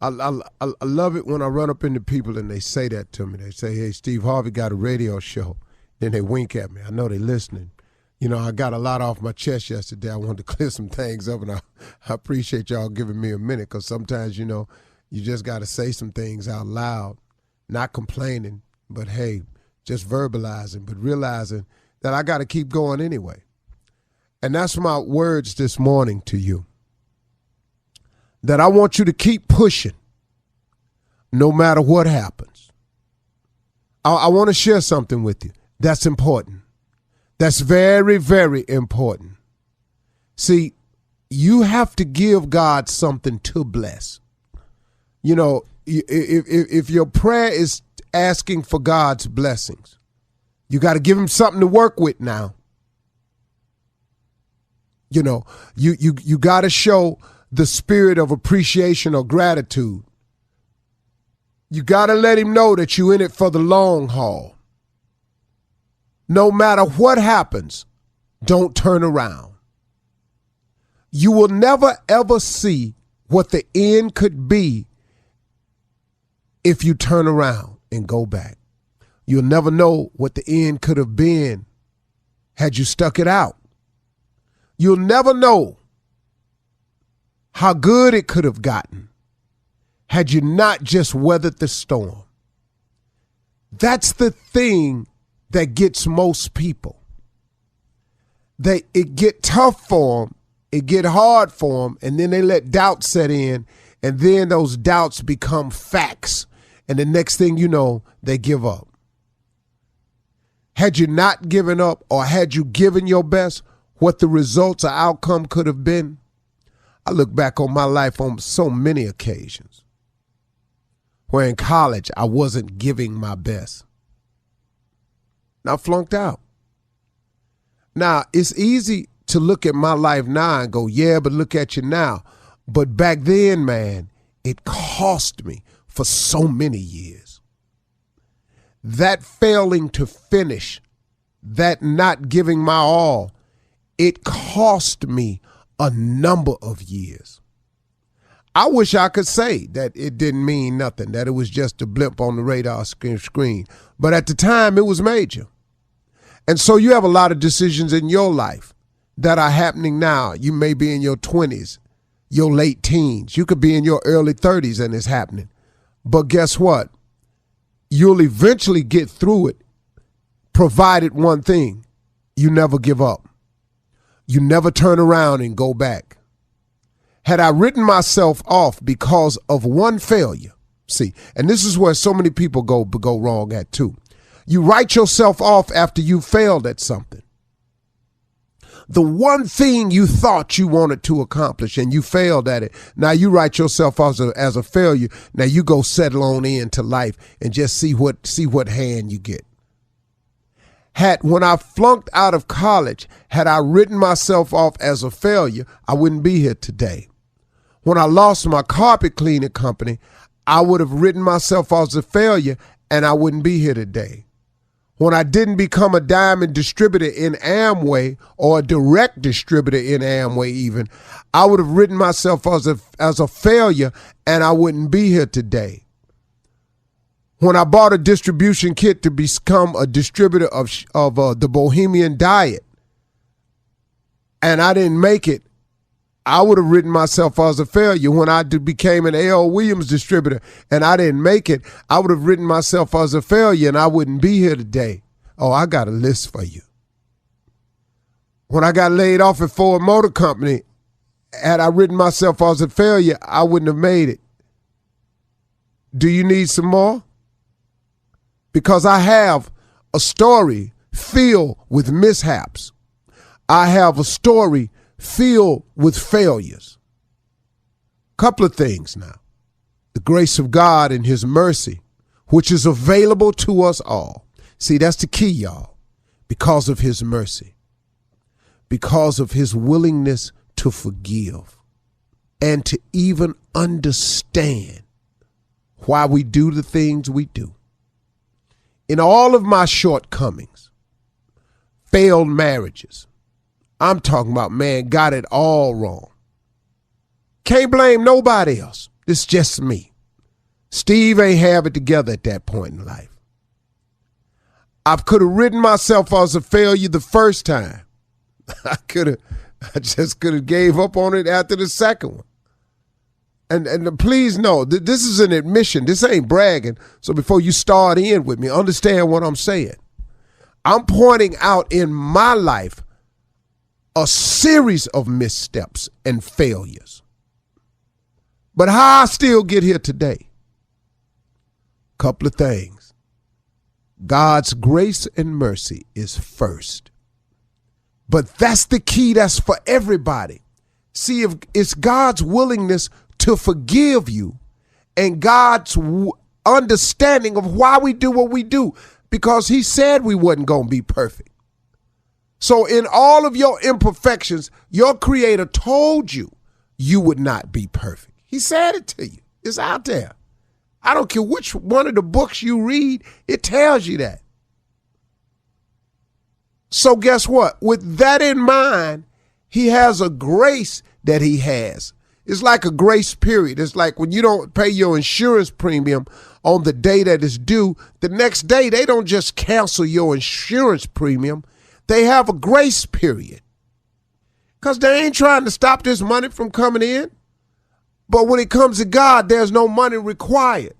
I love it when I run up into people and they say that to me. They say, hey, Steve Harvey got a radio show. Then they wink at me. I know they're listening. You know, I got a lot off my chest yesterday. I wanted to clear some things up, and I appreciate y'all giving me a minute, because sometimes, you know, you just got to say some things out loud, not complaining, but, hey, just verbalizing, but realizing that I got to keep going anyway. And that's my words this morning to you, that I want you to keep pushing no matter what happens. I want to share something with you that's important. That's very, very important. See, you have to give God something to bless. You know, if your prayer is asking for God's blessings, you got to give him something to work with now. You know, you got to show the spirit of appreciation or gratitude. You got to let him know that you're in it for the long haul. No matter what happens, don't turn around. You will never, ever see what the end could be if you turn around and go back. You'll never know what the end could have been had you stuck it out. You'll never know how good it could have gotten had you not just weathered the storm. That's the thing that gets most people. It get tough for them, it get hard for them, and then they let doubt set in, and then those doubts become facts, and the next thing you know, they give up. Had you not given up, or had you given your best, what the results or outcome could have been? I look back on my life on so many occasions where in college I wasn't giving my best. I flunked out. Now, it's easy to look at my life now and go, yeah, but look at you now. But back then, man, it cost me for so many years. That failing to finish, that not giving my all, it cost me a number of years. I wish I could say that it didn't mean nothing, that it was just a blip on the radar screen. But at the time, it was major. And so you have a lot of decisions in your life that are happening now. You may be in your 20s, your late teens. You could be in your early 30s and it's happening. But guess what? You'll eventually get through it, provided one thing: you never give up. You never turn around and go back. Had I written myself off because of one failure, see, and this is where so many people go wrong at too. You write yourself off after you failed at something. The one thing you thought you wanted to accomplish and you failed at it. Now you write yourself off as a failure. Now you go settle on into life and just see what hand you get. When I flunked out of college, had I written myself off as a failure, I wouldn't be here today. When I lost my carpet cleaning company, I would have written myself off as a failure and I wouldn't be here today. When I didn't become a diamond distributor in Amway, or a direct distributor in Amway even, I would have written myself as a failure and I wouldn't be here today. When I bought a distribution kit to become a distributor of the Bohemian Diet and I didn't make it, I would have written myself as a failure. When I became an A.L. Williams distributor and I didn't make it, I would have written myself as a failure and I wouldn't be here today. Oh, I got a list for you. When I got laid off at Ford Motor Company, had I written myself as a failure, I wouldn't have made it. Do you need some more? Because I have a story filled with mishaps. I have a story filled with failures. Couple of things now. The grace of God and his mercy, which is available to us all. See, that's the key, y'all. Because of his mercy. Because of his willingness to forgive. And to even understand why we do the things we do. In all of my shortcomings, failed marriages, I'm talking about, man, got it all wrong. Can't blame nobody else. This is just me. Steve ain't have it together at that point in life. I could have written myself as a failure the first time. I just could have gave up on it after the second one. And please know, this is an admission. This ain't bragging. So before you start in with me, understand what I'm saying. I'm pointing out in my life a series of missteps and failures. But how I still get here today? Couple of things. God's grace and mercy is first. But that's the key. That's for everybody. See, if it's God's willingness to forgive you and God's understanding of why we do what we do, because he said we wasn't going to be perfect. So in all of your imperfections, your creator told you you would not be perfect. He said it to you. It's out there. I don't care which one of the books you read, it tells you that. So guess what? With that in mind, he has a grace that he has. It's like a grace period. It's like when you don't pay your insurance premium on the day that it's due, the next day they don't just cancel your insurance premium. They have a grace period. Because they ain't trying to stop this money from coming in. But when it comes to God, there's no money required.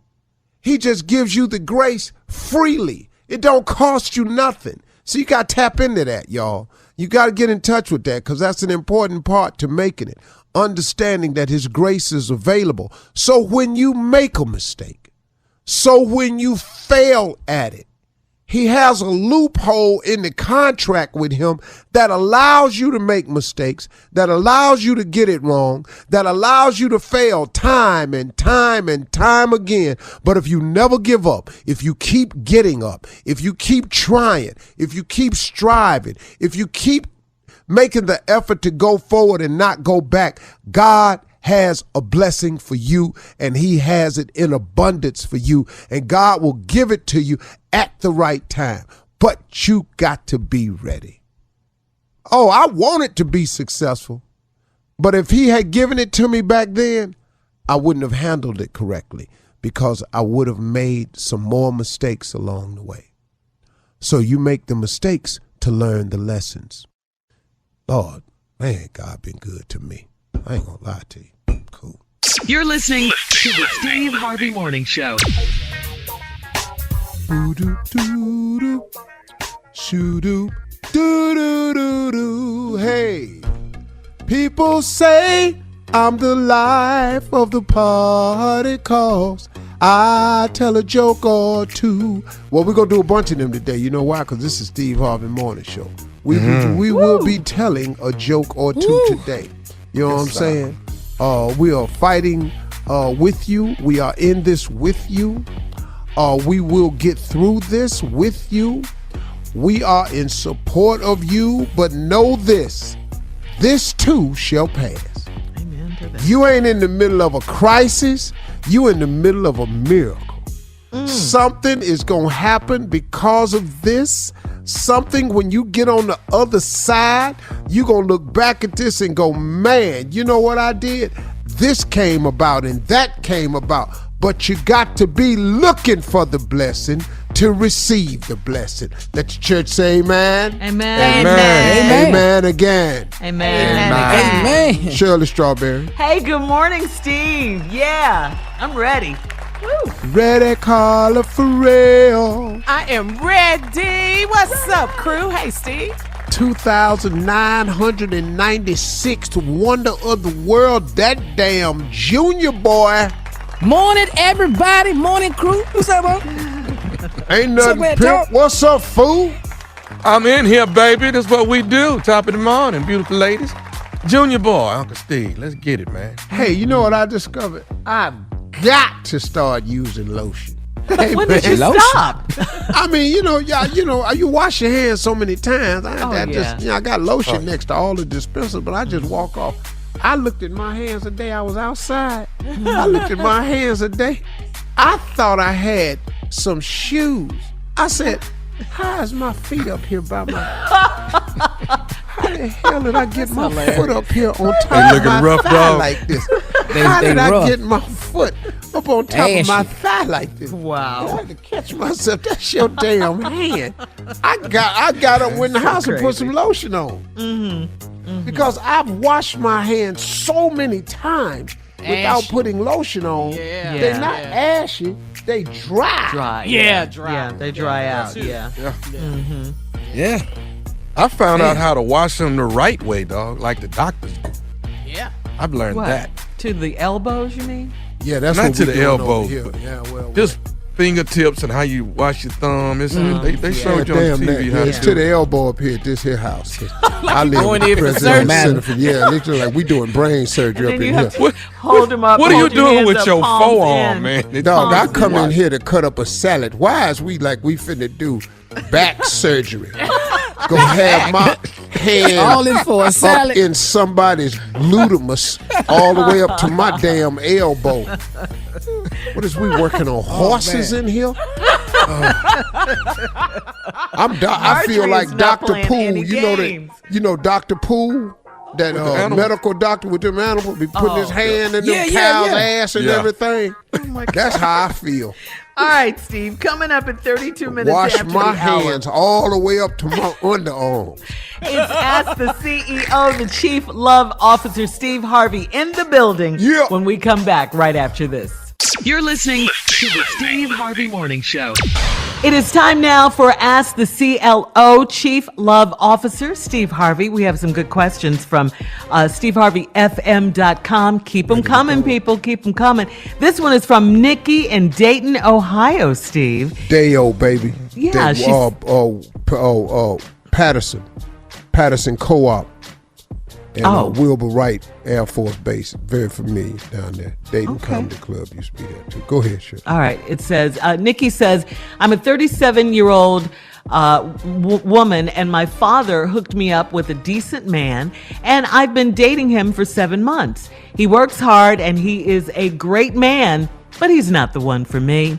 He just gives you the grace freely. It don't cost you nothing. So you got to tap into that, y'all. You got to get in touch with that because that's an important part to making it. Understanding that his grace is available. So when you make a mistake, so when you fail at it, he has a loophole in the contract with him that allows you to make mistakes, that allows you to get it wrong, that allows you to fail time and time and time again. But if you never give up, if you keep getting up, if you keep trying, if you keep striving, if you keep making the effort to go forward and not go back, God has a blessing for you, and he has it in abundance for you, and God will give it to you at the right time. But you got to be ready. Oh, I wanted to be successful, but if he had given it to me back then, I wouldn't have handled it correctly because I would have made some more mistakes along the way. So you make the mistakes to learn the lessons. Lord, man, God been good to me. I ain't gonna lie to you. Cool. You're listening to the Steve Harvey Morning Show. Boo-doo-doo-doo. Shoo-doo. Do-do-do-do. Hey, people say I'm the life of the party cause I tell a joke or two. Well, we're going to do a bunch of them today. You know why? Because this is Steve Harvey Morning Show. We will be telling a joke or two today. You know what I'm saying? We are fighting with you. We are in this with you. We will get through this with you. We are in support of you, but know this too shall pass. Amen to that. You ain't in the middle of a crisis. You in the middle of a miracle. Something is going to happen because of this. Something when you get on the other side, you're going to look back at this and go, man, you know what I did? This came about and that came about. But you got to be looking for the blessing to receive the blessing. Let the church say amen. Amen. Amen. Amen again. Amen. Amen. Shirley Strawberry. Hey, good morning, Steve. Yeah, I'm ready. Woo. Ready, Carla Ferrell. I am ready. What's up, crew? Hey, Steve. 2,996th wonder of the world, that damn junior boy. Morning, everybody. Morning, crew. What's up, bro? Ain't nothing What's up, pimp. What's up, fool? I'm in here, baby. That's what we do. Top of the morning, beautiful ladies. Junior boy, Uncle Steve. Let's get it, man. Hey, you know what I discovered? I've got to start using lotion. Hey, When did you stop? I mean, you wash your hands so many times. I got lotion next to all the dispensers, but I just walk off. I looked at my hands the day I was outside. I looked at my hands a day. I thought I had some shoes. I said, how is my feet up here by my... How the hell did I get my foot up here on top of my rough, thigh dog. like this? How did I rough. get my foot up on top of my thigh like this? Wow. I had to catch myself. That's your damn hand. I got up in the house and put some lotion on. Because I've washed my hands so many times without putting lotion on. Yeah. They're not ashy, they dry. Dry. Yeah, dry. Yeah, they dry out. Yeah. Yeah. I found out how to wash them the right way, dog, like the doctors do. Yeah. I've learned What? that. To the elbows, you mean? Yeah, that's Not what to we the doing over elbow, here. but Yeah, well, Just fingertips and how you wash your thumb. It's, they showed you on damn TV that. how Yeah, to it's do to it. the elbow up here at this here house. I live going in in for Presidential surgery. Center for it looks like we doing brain surgery And up then in you have here. to hold them up. What are you hold your doing hands with up, your palms forearm, in. man? Dog, I palms come in in. here to cut up a salad. Why is we finna do back surgery? Go have my hand All in for a up salad. in somebody's gluteus all the way up to my damn elbow. What is we working on? Horses in here? I feel Marjorie's like not Dr. playing Poole. any You know games. that? You know Dr. Poole, that animals? medical doctor with them animals, be putting his hand in them Yeah, cow's yeah. ass and Yeah. everything. That's how I feel. All right, Steve. Coming up at 32 minutes Wash after my the hour. hands all the way up to my underarms. It's Ask the CEO, the Chief Love Officer, Steve Harvey, in the building. Yeah. When we come back right after this. You're listening to the Steve Harvey Morning Show. It is time now for Ask the CLO, Chief Love Officer, Steve Harvey. We have some good questions from SteveHarveyFM.com. Keep them coming, people. Keep them coming. This one is from Nikki in Dayton, Ohio, Steve. Dayo, baby. Yeah, Patterson Co-op. And Oh. Wilbur Wright Air Force Base. Very familiar down there. Dayton Okay. Comedy Club used to be there too. Go ahead, Shirley. All right. It says, Nikki says, I'm a 37-year-old woman, and my father hooked me up with a decent man, and I've been dating him for 7 months. He works hard, and he is a great man, but he's not the one for me.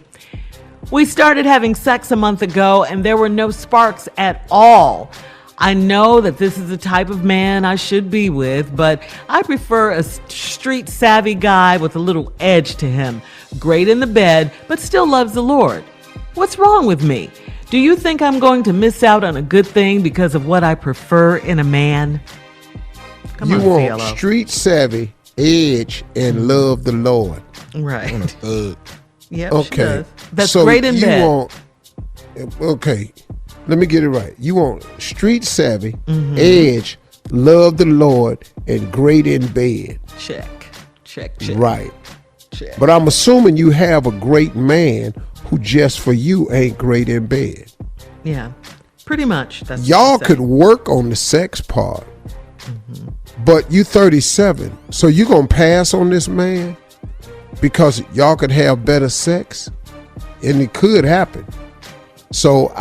We started having sex a month ago, and there were no sparks at all. I know that this is the type of man I should be with, but I prefer a street savvy guy with a little edge to him. Great in the bed, but still loves the Lord. What's wrong with me? Do you think I'm going to miss out on a good thing because of what I prefer in a man? Come You on, want CLO. street savvy, edge, and love the Lord. Right. Yep, she Okay. does. That's so great in you bed. Okay. Let me get it right. You want street savvy, Mm-hmm. edge, love the Lord, and great in bed. Check. Right. Check. But I'm assuming you have a great man who just for you ain't great in bed. Yeah. Pretty much. That's what Y'all I'm could saying. work on the sex part. Mm-hmm. But you 37. So you gonna pass on this man because y'all could have better sex? And it could happen. So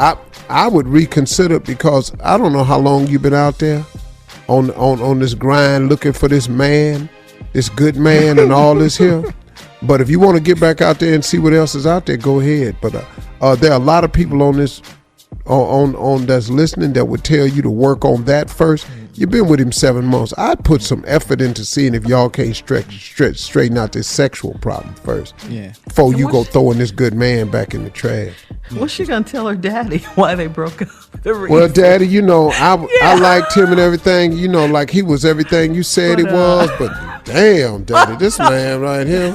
I would reconsider, because I don't know how long you've been out there on this grind looking for this man, this good man and all this here. But if you want to get back out there and see what else is out there, go ahead. But there are a lot of people on this on that's listening that would tell you to work on that first. You've been with him 7 months. I'd put some effort into seeing if y'all can't straighten out this sexual problem first. Yeah. Before you go throwing this good man back in the trash. What's she gonna tell her daddy why they broke up? Well, Daddy, you know, I liked him and everything. You know, like he was everything you said he was. But damn, Daddy, this man right here,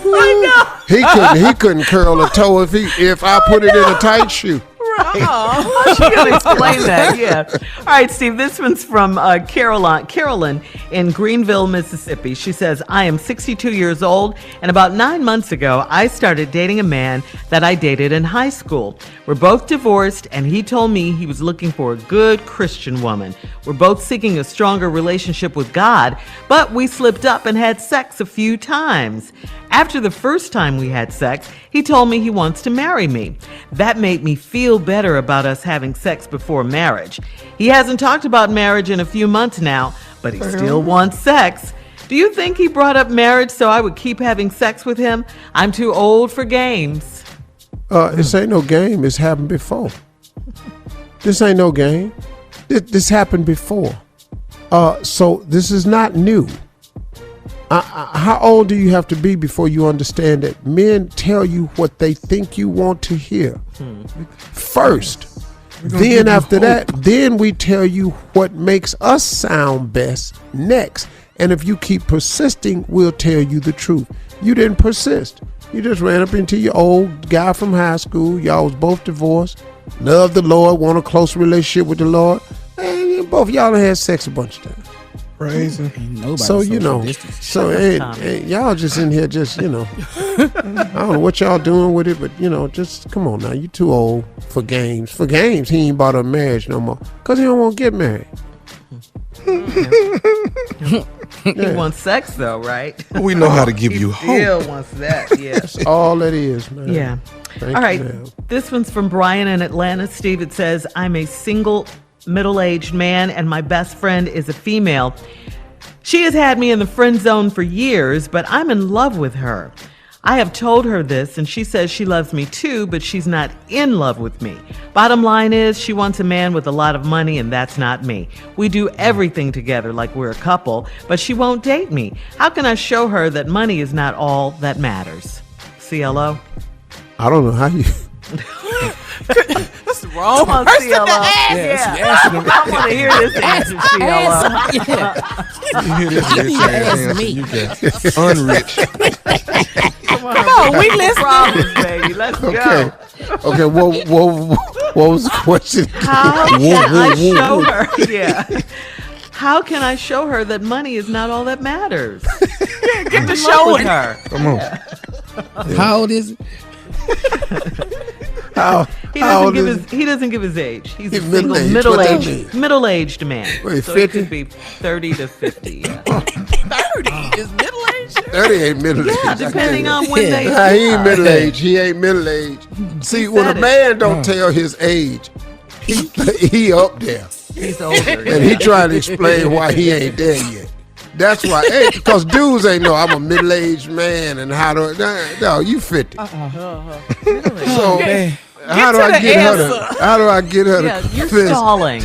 he couldn't curl a toe if I put it in a tight shoe. Oh, she can explain that. Yeah. All right, Steve. This one's from Carolyn in Greenville, Mississippi. She says, "I am 62 years old, and about 9 months ago, I started dating a man that I dated in high school. We're both divorced, and he told me he was looking for a good Christian woman. We're both seeking a stronger relationship with God, but we slipped up and had sex a few times. After the first time we had sex, he told me he wants to marry me. That made me feel better about us having sex before marriage. He hasn't talked about marriage in a few months now, but he still wants sex. Do you think he brought up marriage so I would keep having sex with him? I'm too old for games." This ain't no game. It's happened before. This ain't no game. This happened before. So this is not new. How old do you have to be before you understand that men tell you what they think you want to hear first? Then after that, then we tell you what makes us sound best next. And if you keep persisting, we'll tell you the truth. You didn't persist. You just ran up into your old guy from high school. Y'all was both divorced. Love the Lord, want a close relationship with the Lord. And both y'all had sex a bunch of times. Crazy. So, you know, y'all just in here just, you know, I don't know what y'all doing with it, but, you know, just come on now. You too old for games. For games, he ain't bought a marriage no more because he don't want to get married. He wants sex, though, right? We know how to give you hope. He still wants that, yeah. That's all it is, man. Yeah. Thank All right. you, ma'am. This one's from Brian in Atlanta. Steve, it says, I'm a single middle-aged man and my best friend is a female. She has had me in the friend zone for years, but I'm in love with her. I have told her this and she says she loves me too, but she's not in love with me. Bottom line is she wants a man with a lot of money and that's not me. We do everything together like we're a couple, but she won't date me. How can I show her that money is not all that matters? CLO? I don't know how you... That's the wrong Come on, person CLO. to ask. Yeah. I want to hear this answer, CLO. You hear this bitch me. you get unrich. Come on, we listen. Problems, baby. Let's go. Okay, what was the question? How can I show her? Yeah. How can I show her that money is not all that matters? Get to showing her. Come on. How old is it? He doesn't give his age. He's a single middle-aged. middle-aged man. Wait, so 50? it could be 30 to 50. Yeah. 30 is middle-aged. 30 ain't middle-aged. Yeah, depending on when they. Nah, he ain't middle-aged. He ain't middle-aged. See, when a man don't tell his age, he up there. He's older. And he trying to explain why he ain't there yet. That's why, because dudes ain't know I'm a middle-aged man and how do no, you 50. So how do I get her to you're fist? stalling.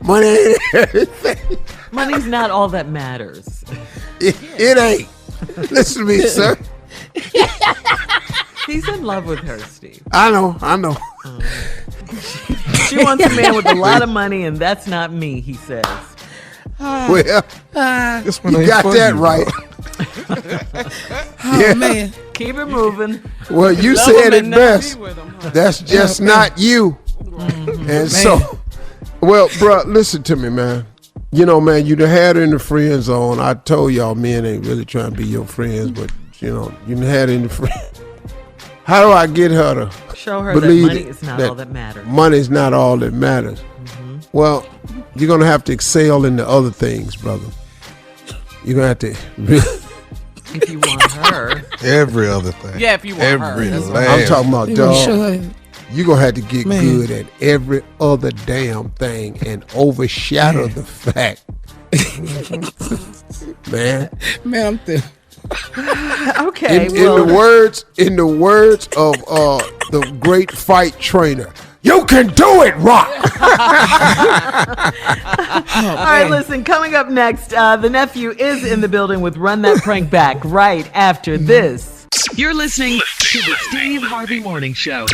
money ain't everything. Money's not all that matters. It ain't. Listen to me, sir. He's in love with her, Steve. I know. She wants a man with a lot of money, and that's not me, he says. Well, This one you ain't got for that you, right. Oh, man. Keep it moving. Well, you Love said him it and not best. be with him, huh? That's just not you. And so, well, bro, listen to me, man. You know, man, you done had her in the friend zone. I told y'all men ain't really trying to be your friends, but, you know, you done had her in the friend. How do I get her to Show her that believe money is not all that matters. Money's not all that matters. Well, you're going to have to excel in the other things, brother. You're going to have to really... If you want her. Every other thing. Yeah, if you want her. Every That's last. I'm talking about, dog. Sure. You're going to have to get Man. good at every other damn thing and overshadow the fact. Man. Man, I'm through. Okay. In the words of the great fight trainer, you can do it, Rock. All right, listen, coming up next, the nephew is in the building with Run That Prank Back right after this. You're listening to the Steve Harvey Morning Show.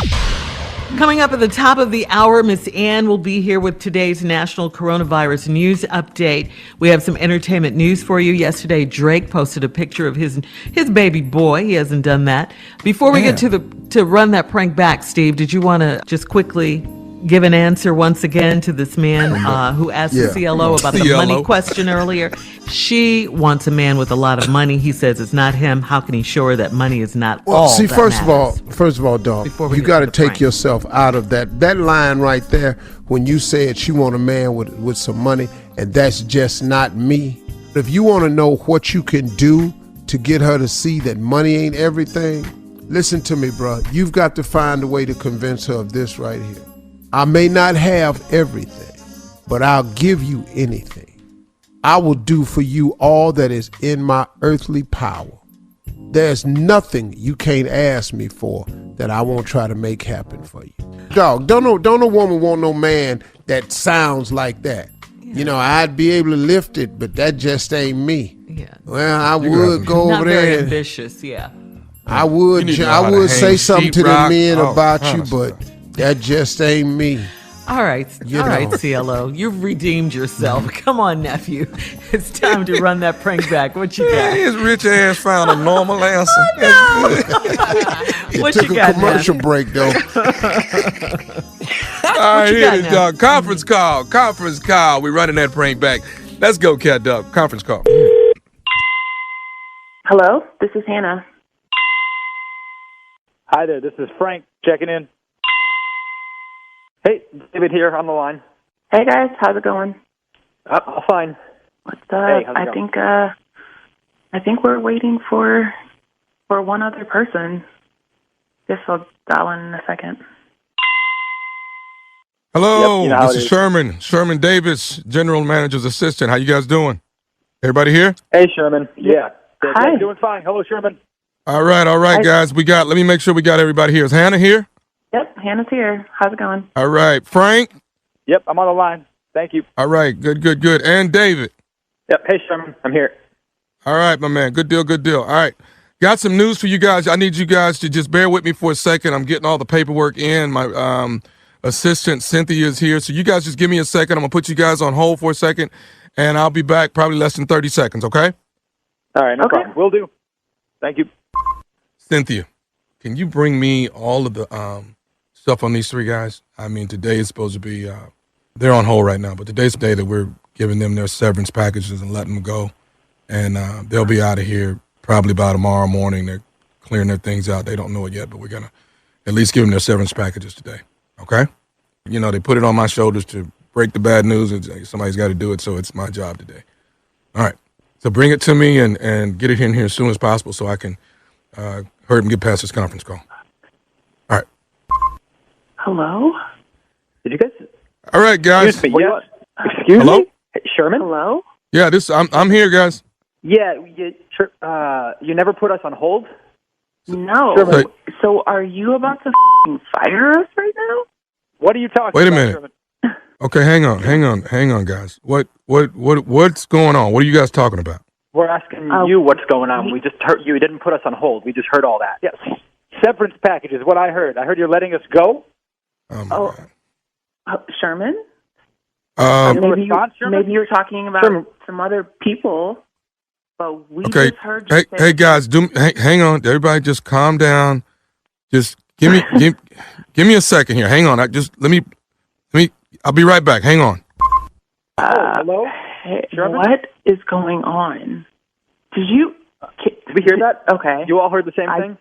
Coming up at the top of the hour, Miss Ann will be here with today's national coronavirus news update. We have some entertainment news for you. Yesterday, Drake posted a picture of his baby boy. He hasn't done that. Before we get to Run That Prank Back, Steve, did you want to just quickly give an answer once again to this man who asked the CLO about the money question earlier? She wants a man with a lot of money. He says it's not him. How can he show her that money is not all See, that first matters? of all, dog, Before we you get got to to the take prank. yourself out of that line right there when you said she want a man with some money, and that's just not me. If you want to know what you can do to get her to see that money ain't everything, listen to me, bro. You've got to find a way to convince her of this right here. I may not have everything, but I'll give you anything. I will do for you all that is in my earthly power. There's nothing you can't ask me for that I won't try to make happen for you. Dog, don't no woman want no man that sounds like that. You know, I'd be able to lift it, but that just ain't me. Yeah. Well, I would go Not over very there. ambitious, yeah. I would say something to the men about you, but that just ain't me. All right, CLO. You've redeemed yourself. Come on, nephew. It's time to run that prank back. What you got? His rich ass found a normal answer. What Took you a got, commercial Neff? break, though. All right, you here got it is, now? dog. Conference call. We're running that prank back. Let's go, Cat Dog. Conference call. Hello, this is Hannah. Hi there, this is Frank checking in. Hey, David here on the line. Hey guys, how's it going? All fine. What's up? Hey, how's it going? I think we're waiting for one other person. Guess I'll dial in a second. Hello, Yep, you know how this it is is. Sherman Davis, General Manager's assistant. How you guys doing? Everybody here? Hey, Sherman. Yeah. Hi. Doing fine. Hello, Sherman. All right, guys. Let me make sure we got everybody here. Is Hannah here? Yep, Hannah's here. How's it going? All right, Frank. Yep, I'm on the line. Thank you. All right, good. And David. Yep. Hey, Sherman. I'm here. All right, my man. Good deal. All right. Got some news for you guys. I need you guys to just bear with me for a second. I'm getting all the paperwork in. My assistant, Cynthia, is here. So you guys just give me a second. I'm going to put you guys on hold for a second, and I'll be back probably less than 30 seconds, okay? All right, no Okay. problem. Will do. Thank you. Cynthia, can you bring me all of the stuff on these three guys? I mean, today is supposed to be, they're on hold right now, but today's the day that we're giving them their severance packages and letting them go. And they'll be out of here probably by tomorrow morning. They're clearing their things out. They don't know it yet, but we're going to at least give them their severance packages today. Okay? You know, they put it on my shoulders to break the bad news. Somebody's got to do it, so it's my job today. All right. So bring it to me and get it in here as soon as possible so I can hurry up and get past this conference call. All right. Hello? Did you guys? All right, guys. Excuse me. Yes. Excuse Hello? me? Hey, Sherman? Hello? Yeah, I'm here, guys. Yeah, you never put us on hold? No. Sherman. So are you about to fire us right now? What are you talking Wait a about, minute. Sherman? Okay, hang on, guys. What's going on? What are you guys talking about? We're asking you what's going on. We just heard you didn't put us on hold. We just heard all that. Yes. Severance package is what I heard. I heard you're letting us go. Oh my Oh. God. Sherman? Response, Sherman? Maybe you're talking about Sherman. some other people, but we Okay. just heard you say... Hey guys, hang on. Everybody just calm down. Just give me a second here. Hang on. Let me I'll be right back. Hang on. Hello? Hey, Sherman? what is going on? Did we hear that? Okay. You all heard the same thing?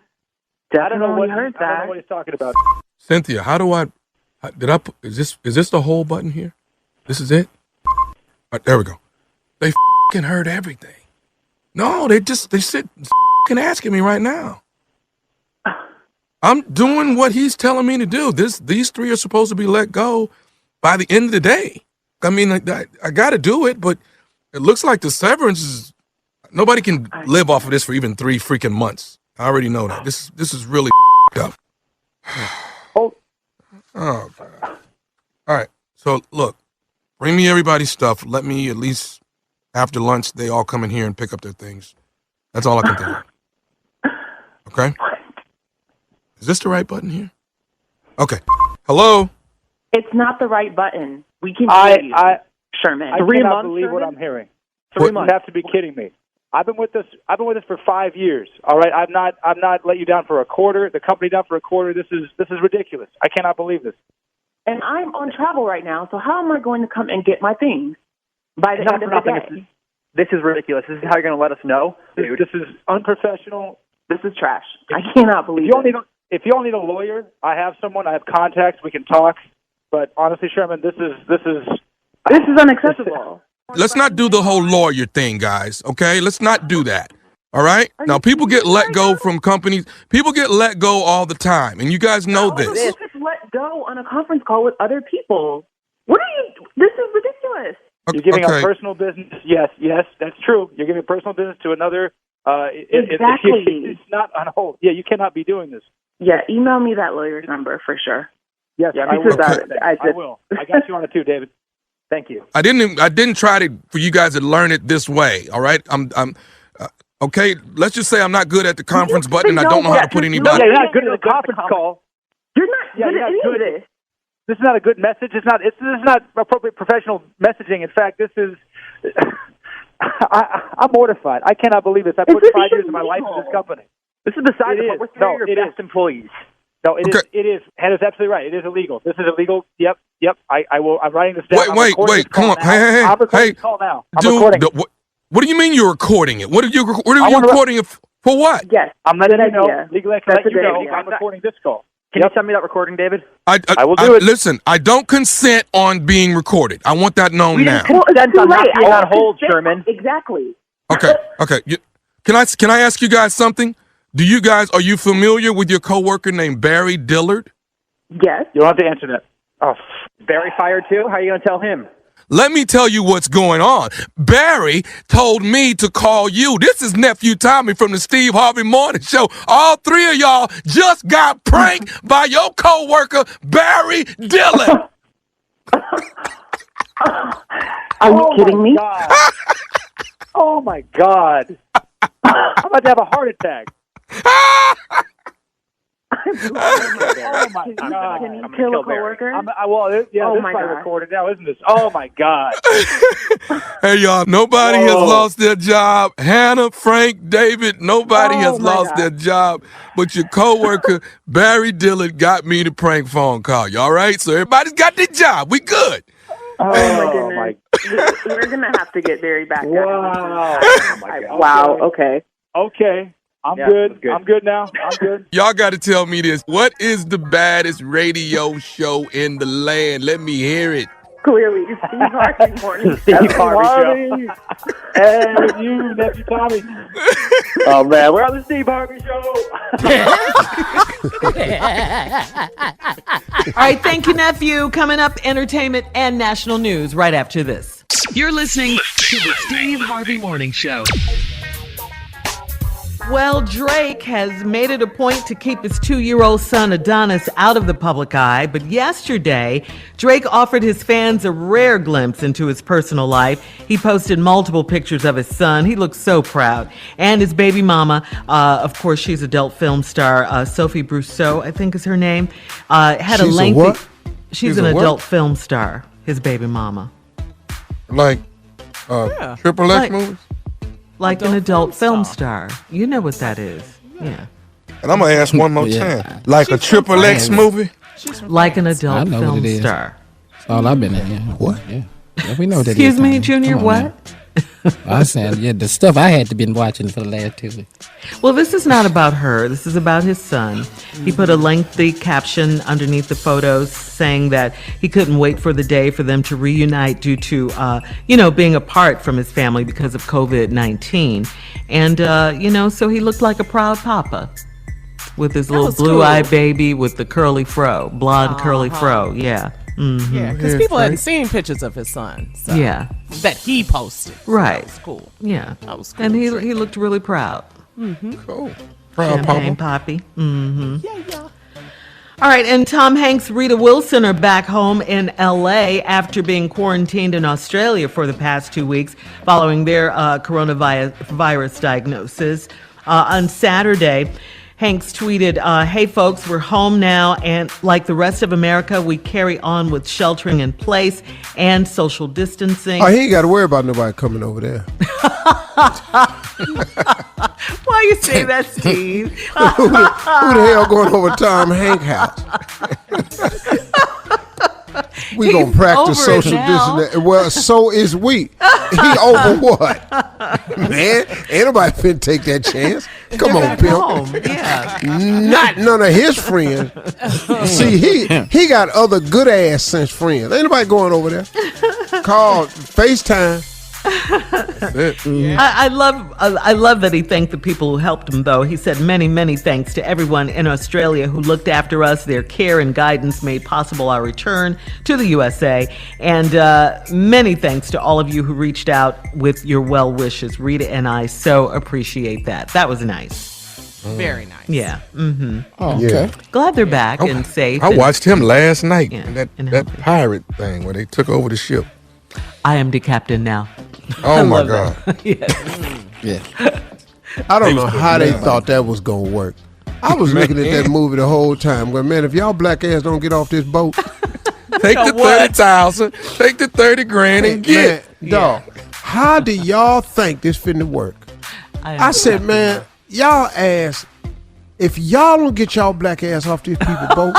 I don't know Definitely what heard I don't know that. what he's talking about. Cynthia, is this the whole button here? This is it? There we go. They f***ing heard everything. No, they sit f***ing asking me right now. I'm doing what he's telling me to do. These three are supposed to be let go by the end of the day. I mean, I got to do it, but it looks like the severance is, nobody can live off of this for even 3 freaking months. I already know that. This is really up. Oh. Oh, God. All right. So, look, bring me everybody's stuff. Let me at least, after lunch, they all come in here and pick up their things. That's all I can think of. Okay? Is this the right button here? Okay. Hello? It's not the right button. We can hear you, Sherman. I cannot believe what I'm hearing. 3 months. You have to be kidding me. I've been with this for 5 years. All right, I've not let you down for a quarter. The company down for a quarter. This is ridiculous. I cannot believe this. And I'm on travel right now, so how am I going to come and get my things by the end of the day? This is ridiculous. This is how you're going to let us know? Dude, this is unprofessional. This is trash. I cannot believe it. If you all need a lawyer, I have someone. I have contacts. We can talk. But honestly, Sherman, this is unacceptable. Let's not do the whole lawyer thing, guys, okay? Let's not do that, all right? Now, people get let go from companies. People get let go all the time, and you guys know this. You just let go on a conference call with other people. What are you... This is ridiculous. You're giving up personal business. Yes, that's true. You're giving personal business to another. Exactly. It's not on hold. Yeah, you cannot be doing this. Yeah, email me that lawyer's number for sure. Yes, Yeah, I because will. I will. I got you on it too, David. Thank you. I didn't try for you guys to learn it this way. All right. Okay. Let's just say I'm not good at the conference button. And I don't know how to put anybody. Yeah, you're not good at the conference call. You're not good at any of this. This is not a good message. This is not appropriate professional messaging. In fact, this is. I'm mortified. I cannot believe this. I put 5 years of my life in this company. This is beside the point. We're three of your best employees. No, it is. It is. Hannah's absolutely right. It is illegal. This is illegal. Yep. I will. I'm writing this down. Wait. Come on. Hey. I'm recording this call now. I'm dude, recording. what do you mean you're recording it? What are you recording it for? What? Yes. I'm letting you know. Legally, I can let you know. I'm recording this call. Can you send me that recording, David? I will do it. Listen, I don't consent on being recorded. I want that known now. Consent on not being on hold, Sherman. Exactly. Okay. Can I ask you guys something? Are you familiar with your coworker named Barry Dillard? Yes. You don't have to answer that. Oh, Barry fired too? How are you going to tell him? Let me tell you what's going on. Barry told me to call you. This is Nephew Tommy from the Steve Harvey Morning Show. All three of y'all just got pranked by your coworker, Barry Dillard. Are you kidding me? Oh, my God. I'm about to have a heart attack. Oh my God! Can you kill a coworker? This is recorded now, isn't this? Oh my God! Hey y'all, nobody has lost their job. Hannah, Frank, David, nobody has lost their job. But your coworker Barry Dillard got me the prank phone call. You all right? So everybody's got their job. We good. Oh my goodness! We're gonna have to get Barry back. Wow! Oh my God. Wow. Okay. I'm good. I'm good now. I'm good. Y'all got to tell me this. What is the baddest radio show in the land? Let me hear it. Clearly, it's Steve Harvey Morning. Steve Harvey Show. And you, Nephew Tommy. Oh, man. We're on the Steve Harvey Show. All right, thank you, nephew. Coming up, entertainment and national news right after this. You're listening to the Steve Harvey Morning Show. Well, Drake has made it a point to keep his 2-year-old son Adonis out of the public eye, but yesterday, Drake offered his fans a rare glimpse into his personal life. He posted multiple pictures of his son. He looks so proud. And his baby mama, of course, she's adult film star Sophie Brousseau, I think is her name, had a lengthy... what? She's an adult film star, his baby mama. Like Triple X movies? Like an adult film star. You know what that is. Yeah. And I'm going to ask one more time. Like a Triple X movie? Like an adult film star. That's all I've been in. Yeah. What? Yeah, we know that. Excuse me, Junior, what? I said, the stuff I had to been watching for the last 2 weeks. Well, this is not about her. This is about his son. He put a lengthy caption underneath the photos saying that he couldn't wait for the day for them to reunite due to, being apart from his family because of COVID-19. And, so he looked like a proud papa with his little blue-eyed baby with the curly fro, blonde curly fro. Yeah. Mm-hmm. Yeah, because people hadn't seen pictures of his son. So yeah. That he posted. Right. That was cool. Yeah. That was cool. And he looked really proud. Mm-hmm. Cool. Proud Champagne papa. Poppy. Mm-hmm. Yeah. All right, and Tom Hanks, Rita Wilson are back home in L.A. after being quarantined in Australia for the past 2 weeks following their coronavirus diagnosis. On Saturday, Hanks tweeted, "Hey folks, we're home now, and like the rest of America, we carry on with sheltering in place and social distancing." Oh, he ain't got to worry about nobody coming over there. Why you say that, Steve? Who the hell going over to Tom Hanks' house? We gonna practice social distancing. Well, so is we. He over what? Man, ain't nobody finna take that chance. Come on, pimp. Yeah. Not none of his friends. See, he got other good ass sense friends. Ain't nobody going over there. Call FaceTime. I love that he thanked the people who helped him, though. He said many, many thanks to everyone in Australia who looked after us. Their care and guidance made possible our return to the USA. And many thanks to all of you who reached out with your well wishes. Rita and I so appreciate that. That was nice. Very nice. Yeah. Mm-hmm. Oh, okay. Glad they're back and safe. I watched him last night. Yeah, And that healthy. pirate thing where they took over the ship. I am the captain now. Oh my God. Yeah. I don't know how they thought that was going to work. I was looking at that movie the whole time. Going, man, if y'all black ass don't get off this boat. Take the 30,000, take the 30 grand and get. Man, dog, how do y'all think this finna work? I said, man, y'all ass, if y'all don't get y'all black ass off this people boat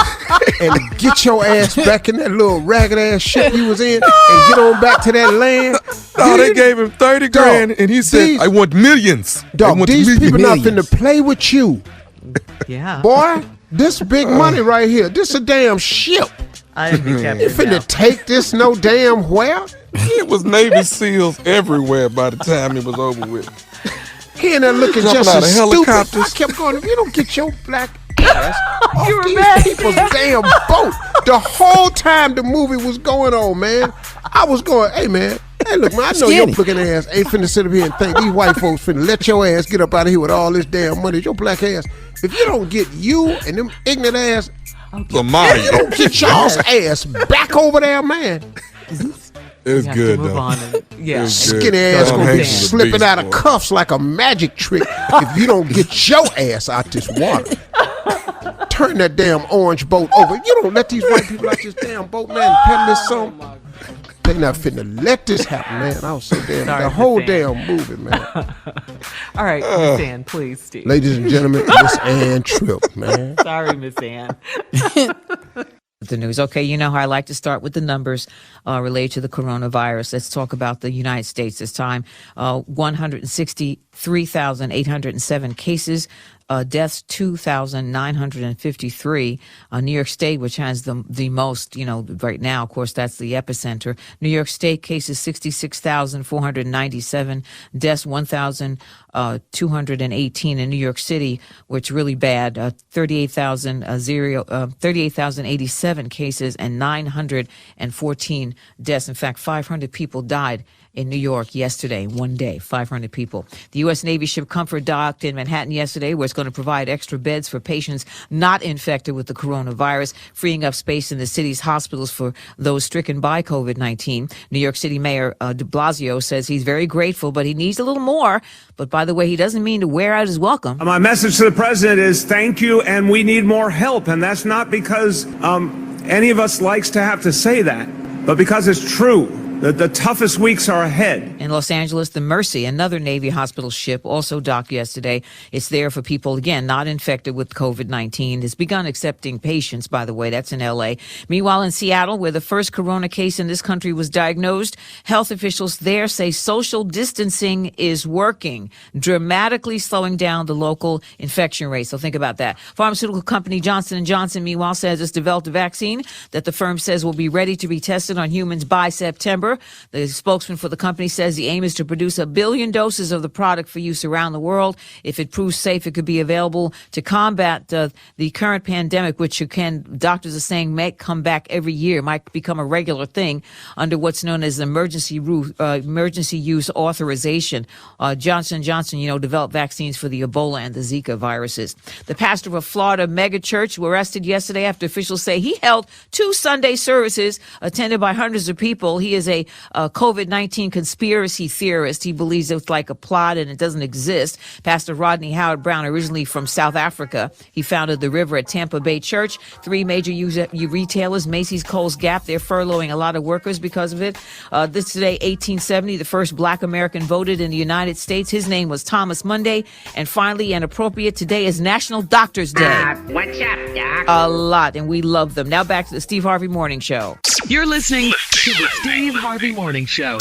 and get your ass back in that little ragged ass ship you was in and get on back to that land. No, they gave him 30 grand and he said, I want millions. Dog, these people not finna play with you. Yeah. Boy, this big money right here. This a damn ship. I am the captain You finna now. take this no damn where? It was Navy SEALs everywhere by the time it was over with. He in there looking Jumping just out as of stupid. helicopters. I kept going, if you don't get your black ass off You were these mad. people's damn boat. The whole time the movie was going on, man, I was going, hey, man, hey, look, man, I know your looking ass ain't finna sit up here and think these white folks finna let your ass get up out of here with all this damn money. Your black ass, if you don't get you and them ignorant ass, Lamar, you don't get y'all's ass back over there, man. it was We have good to move though. on and- yeah. It was good. Skinny ass Tom gonna be Hanks is a slipping beast, out of boy. cuffs like a magic trick if you don't get your ass out this water. Turn that damn orange boat over. You don't let these white people out this damn boat, man, and peddle this song. They not finna let this happen, man. I was so damn Sorry, the whole Miss Ann. damn movie, man. All right, Miss Ann, please, Steve. Ladies and gentlemen, Miss Ann Tripp, man. Sorry, Miss Ann. The news. Okay, you know how I like to start with the numbers related to the coronavirus. Let's talk about the United States this time. 163,807 cases. Deaths 2,953. New York State, which has the most, right now, of course, that's the epicenter. New York State cases 66,497. Deaths 1,218 in New York City, which really bad. 38,087 cases and 914 deaths. In fact, 500 people died in New York yesterday, one day, 500 people. The U.S. Navy ship Comfort docked in Manhattan yesterday, where it's going to provide extra beds for patients not infected with the coronavirus, freeing up space in the city's hospitals for those stricken by COVID-19. New York City Mayor de Blasio says he's very grateful, but he needs a little more. But by the way, he doesn't mean to wear out his welcome. My message to the president is thank you, and we need more help. And that's not because any of us likes to have to say that, but because it's true. The toughest weeks are ahead. In Los Angeles, the Mercy, another Navy hospital ship, also docked yesterday. It's there for people, again, not infected with COVID-19. It's begun accepting patients, by the way. That's in L.A. Meanwhile, in Seattle, where the first corona case in this country was diagnosed, health officials there say social distancing is working, dramatically slowing down the local infection rate. So think about that. Pharmaceutical company Johnson & Johnson, meanwhile, says it's developed a vaccine that the firm says will be ready to be tested on humans by September. The spokesman for the company says the aim is to produce 1 billion doses of the product for use around the world. If it proves safe, it could be available to combat the current pandemic, which doctors are saying may come back every year, might become a regular thing under what's known as emergency use authorization. Johnson & Johnson, developed vaccines for the Ebola and the Zika viruses. The pastor of a Florida megachurch was arrested yesterday after officials say he held 2 Sunday services attended by hundreds of people. He is a COVID-19 conspiracy theorist. He believes it's like a plot and it doesn't exist. Pastor Rodney Howard Brown, originally from South Africa, he founded the River at Tampa Bay Church. 3 major retailers, Macy's, Kohl's, Gap, they're furloughing a lot of workers because of it. This today, 1870, the first black American voted in the United States. His name was Thomas Monday. And finally, and appropriate, today is National Doctors Day. What's up, Doc? A lot, and we love them. Now back to the Steve Harvey Morning Show. You're listening to the Steve Harvey Morning Show.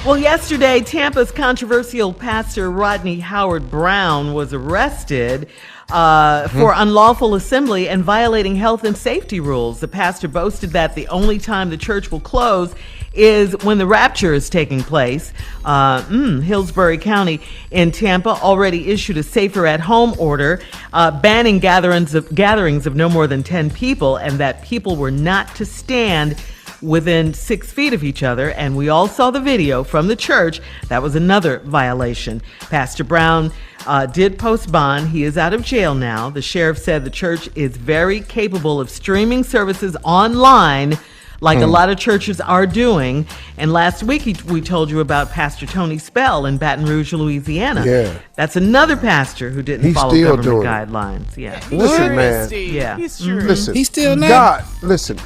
Well, yesterday, Tampa's controversial pastor Rodney Howard Brown was arrested for unlawful assembly and violating health and safety rules. The pastor boasted that the only time the church will close is when the rapture is taking place. Hillsborough County in Tampa already issued a safer at home order banning gatherings of no more than 10 people, and that people were not to stand within 6 feet of each other. And we all saw the video from the church. That was another violation. Pastor Brown did post bond. He is out of jail now. The sheriff said the church is very capable of streaming services online like a lot of churches are doing. And last week we told you about Pastor Tony Spell in Baton Rouge, Louisiana. Yeah. That's another pastor who didn't follow government guidelines. Yeah. Listen, man. Yeah. Listen. He's still not.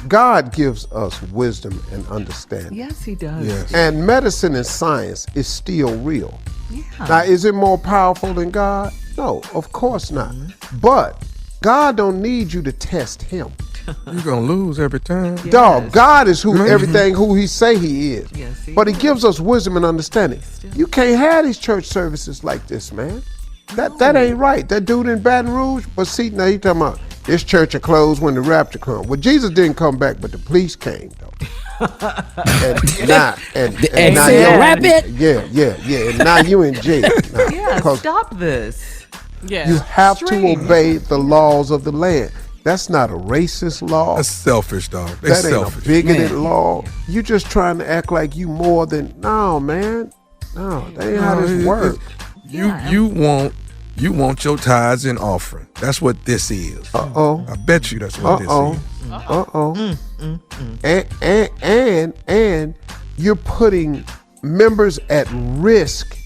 God gives us wisdom and understanding. Yes, he does. Yes. And medicine and science is still real. Yeah. Now, is it more powerful than God? No, of course not. But God don't need you to test him. You're going to lose every time. Yes. Dog, God is everything who he say he is. Yes, but he gives us wisdom and understanding. You can't have these church services like this, man. That ain't right. That dude in Baton Rouge, but see, now he talking about this church will close when the rapture comes. Well, Jesus didn't come back, but the police came, though. and now rabbit. Yeah. And now you in jail. Now, Yeah, stop this. Yeah. You have to obey the laws of the land. That's not a racist law. That's selfish, dog. That ain't a bigoted law. You just trying to act like you more than. No, man. No, that ain't how this works. You want your tithes and offering. That's what this is. I bet you that's what this is. And you're putting members at risk.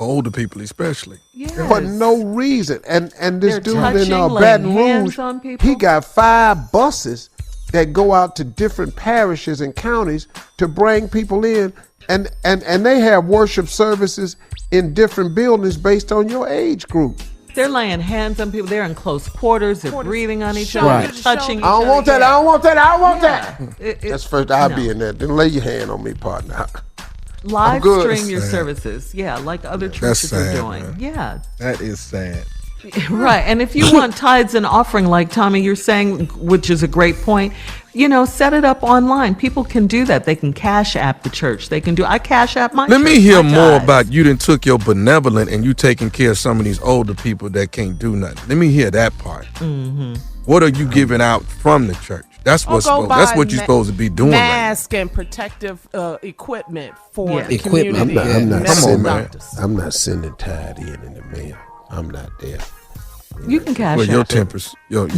Older people especially. Yes. For no reason. And this They're dude touching, in laying Baton hands Rouge, on people. he got 5 buses that go out to different parishes and counties to bring people in. And they have worship services in different buildings based on your age group. They're laying hands on people. They're in close quarters. They're breathing on each other. They're touching each other. I don't want that. That's first I'll be in there. Then lay your hand on me, partner. Live stream your services. Yeah, like other churches are doing. Man. Yeah. That is sad. Right. And if you want tithes and offering, like Tommy, you're saying, which is a great point, set it up online. People can do that. They can cash app the church. They can do, I cash app my church. Let me hear more about you done took your benevolent and you taking care of some of these older people that can't do nothing. Let me hear that part. Mm-hmm. What are you giving out from the church? That's what you're supposed to be doing. Mask and protective equipment for the equipment. community. I'm not sending tithe in the mail. I'm not there. You can cash your out. tempers. Your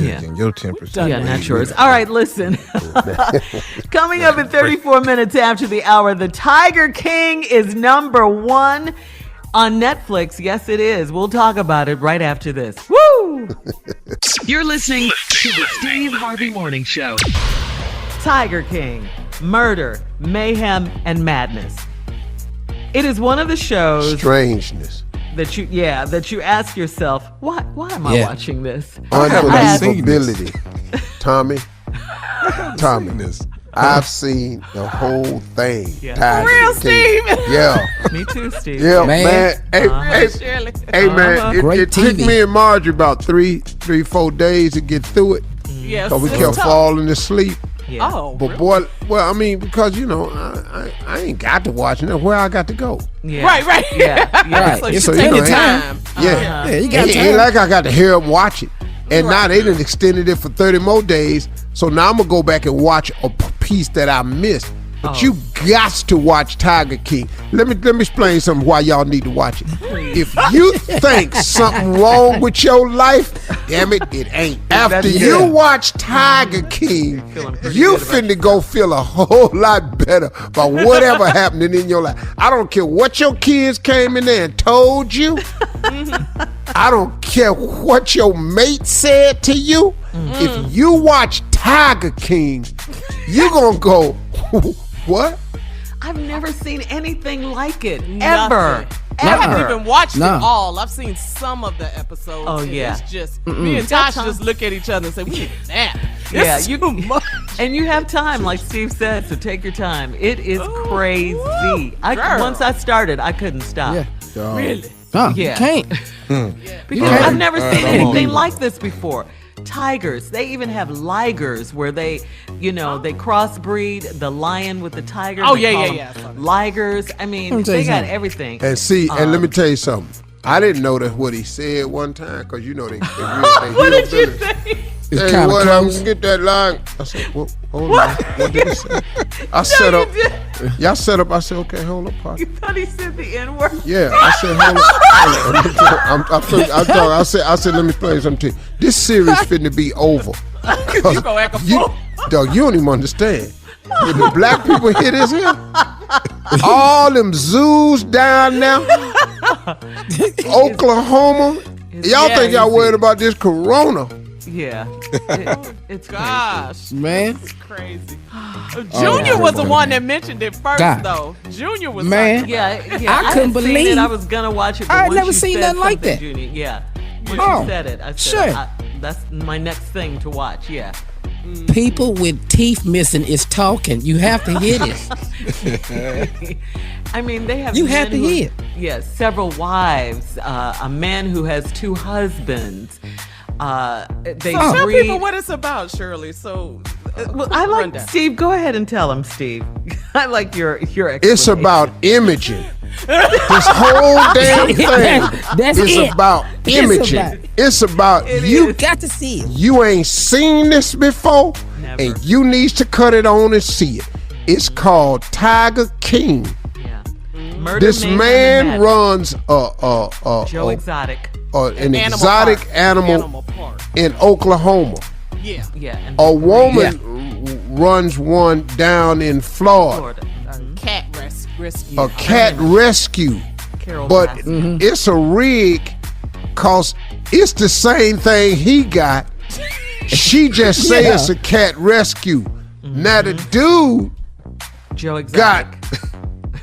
tempers. Yeah, not yours. All right, listen. Coming up in 34 minutes after the hour, the Tiger King is #1 on Netflix. Yes, it is. We'll talk about it right after this. Woo! You're listening to the Steve Harvey Morning Show. Tiger King, murder, mayhem, and madness. It is one of the shows. Strangeness. That you ask yourself, why am I watching this? Unbelievability. Tommy, I've seen the whole thing. For real, Steve? Yeah. Me too, Steve. Yeah, man. Hey, man. It took me and Marjorie about 3-4 days to get through it. Yes. So we kept falling asleep. Yeah. Oh, But really? boy, because I ain't got to watch it. Where I got to go. Yeah. Right. Yeah. So you So, take you know, your time. Yeah. Yeah, you got It time. ain't like I got to hear up watch it. And now they done extended it for 30 more days. So now I'm going to go back and watch a piece that I missed. But you got to watch Tiger King. Let me explain something why y'all need to watch it. If you think something wrong with your life, damn it, it ain't. After you watch Tiger King, you finna go feel a whole lot better about whatever happening in your life. I don't care what your kids came in there and told you. I don't care what your mate said to you. If you watch Tiger King, you gonna go, what? I've never seen anything like it, Nothing. I haven't even watched it all. I've seen some of the episodes. Oh, yeah. It's just, me and Tasha just look at each other and say, we need a nap. Yeah, It's too much. And you have time, like Steve said, so take your time. It is crazy. Once I started, I couldn't stop. Yeah. Really? Huh, Yeah. You can't. Because I've never seen anything like this before. Tigers, they even have ligers where they crossbreed the lion with the tiger. Oh, They call yeah. them ligers. I mean, they got everything. And see, and let me tell you something. I didn't know that's what he said one time because they What did you say? Hey, what? I'm gonna get that line. I said, hold on. What did he say? I set up. Y'all set up. I said, okay, hold up, partner. You thought he said the N-word? Yeah, I said, hold up. I said, let me explain something to you. This series finna be over. You gonna act a fool. Dog, you don't even understand. Did the black people hear this here? All them zoos down now. Oklahoma. Y'all think y'all worried about this corona. Yeah. It's gosh. Man. It's crazy. Junior was the one that mentioned it first, though. Junior was man. like, I couldn't believe it. I was going to watch it. But I never seen nothing like that. Junior, yeah. When she said it, I said, sure. That's my next thing to watch. Yeah. People with teeth missing is talking. You have to hear this. I mean, they have. You have to hear. Yes, several wives. A man who has 2 husbands. Tell people what it's about, Shirley. So, I like Steve. Go ahead and tell him, Steve. I like your explanation. It's about imaging. This whole damn thing is about imaging. It's about you got to see it. You ain't seen this before, Never. and you needs to cut it on and see it. It's called Tiger King. Yeah. This man runs Joe Exotic. An exotic animal park in Oklahoma. Yeah. A woman runs one down in Florida. Cat rescue. A cat rescue. But it's a rig, cause it's the same thing he got. She just say it's a cat rescue. Now the dude Joe Exotic. got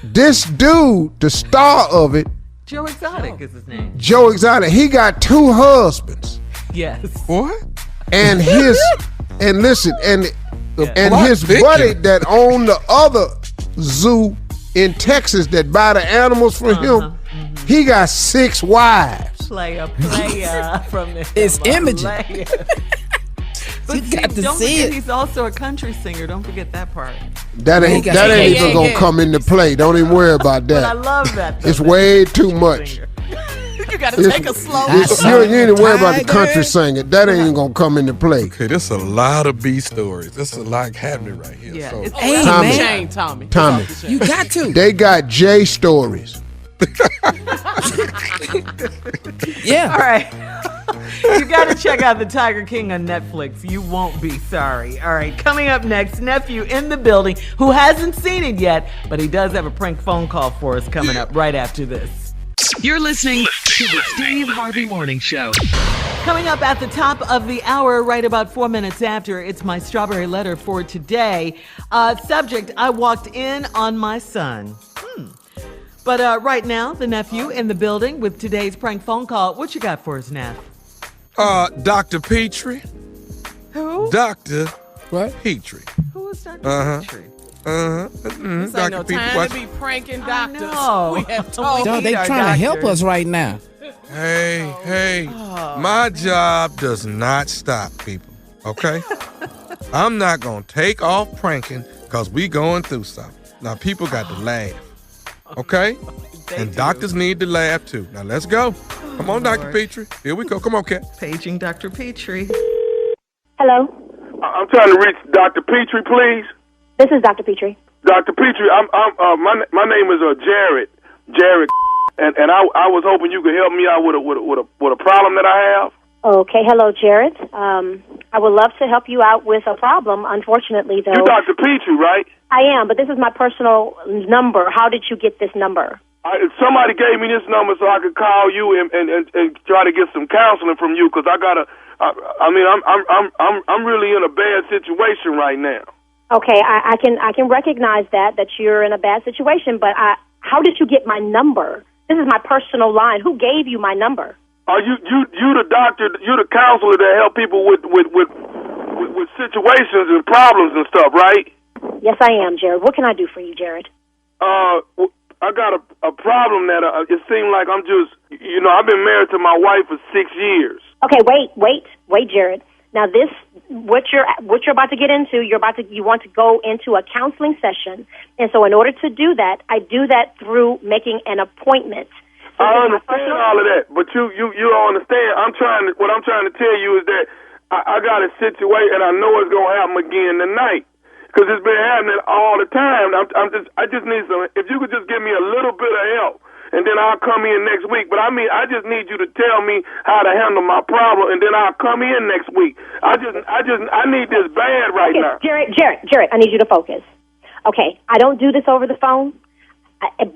this dude, the star of it. Joe Exotic is his name. Joe Exotic. He got 2 husbands. Yes. What? And his and listen and his buddy that owned the other zoo in Texas that buy the animals for him, he got 6 wives. Player from the It's imaging. But you got to don't see forget it. he's also a country singer. Don't forget that part. That ain't even gonna come into play. Don't even worry about that. But I love that. It's way too much. You gotta take a slow. You ain't worry about the country singer. That ain't even gonna come into play. Okay, there's a lot of B stories. There's a lot happening right here. Yeah, So. Hey, Tommy. You got to. They got J stories. Yeah. All right. You got to check out The Tiger King on Netflix. You won't be sorry. All right. Coming up next, nephew in the building who hasn't seen it yet, but he does have a prank phone call for us coming up right after this. You're listening to the Steve Harvey Morning Show. Coming up at the top of the hour, right about 4 minutes after, it's my strawberry letter for today. Subject, I walked in on my son. But right now, the nephew in the building with today's prank phone call. What you got for us, Neff? Dr. Petrie. Who? Dr. What? Petrie. Who is Dr. Petrie? This ain't Dr. no Petrie. time to be pranking doctors. No. We have told No, they our trying to help doctors. us right now. Hey, my job does not stop, people, okay? I'm not going to take off pranking because we going through something. Now, people got to laugh, okay? And doctors need to laugh, too. Now, let's go. Come on, Dr. Petrie. Here we go. Come on, Kat. Paging Dr. Petrie. Hello, I'm trying to reach Dr. Petrie, please. this is Dr. Petrie. Dr. Petrie, my name is Jared, and I was hoping you could help me out with a problem that I have. Okay, hello, Jared. I would love to help you out with a problem. Unfortunately, though, You Dr. Petrie, right? I am, but this is my personal number. How did you get this number? Somebody gave me this number so I could call you and try to get some counseling from you because I'm really in a bad situation right now. Okay, I can recognize that you're in a bad situation, but how did you get my number? This is my personal line. Who gave you my number? You the doctor? You the counselor that help people with situations and problems and stuff, right? Yes, I am, Jared. What can I do for you, Jared? I got a problem that it seems like I'm just, I've been married to my wife for 6 years. Okay, wait, Jared. Now what you're about to get into, you want to go into a counseling session, and so in order to do that, I do that through making an appointment. So I understand all of that, but you don't understand. What I'm trying to tell you is that I got a situation, and I know it's gonna happen again tonight. Because it's been happening all the time. I just need some. If you could just give me a little bit of help, and then I'll come in next week. But I just need you to tell me how to handle my problem, and then I'll come in next week. I need this bad right now. Jared, I need you to focus. Okay, I don't do this over the phone.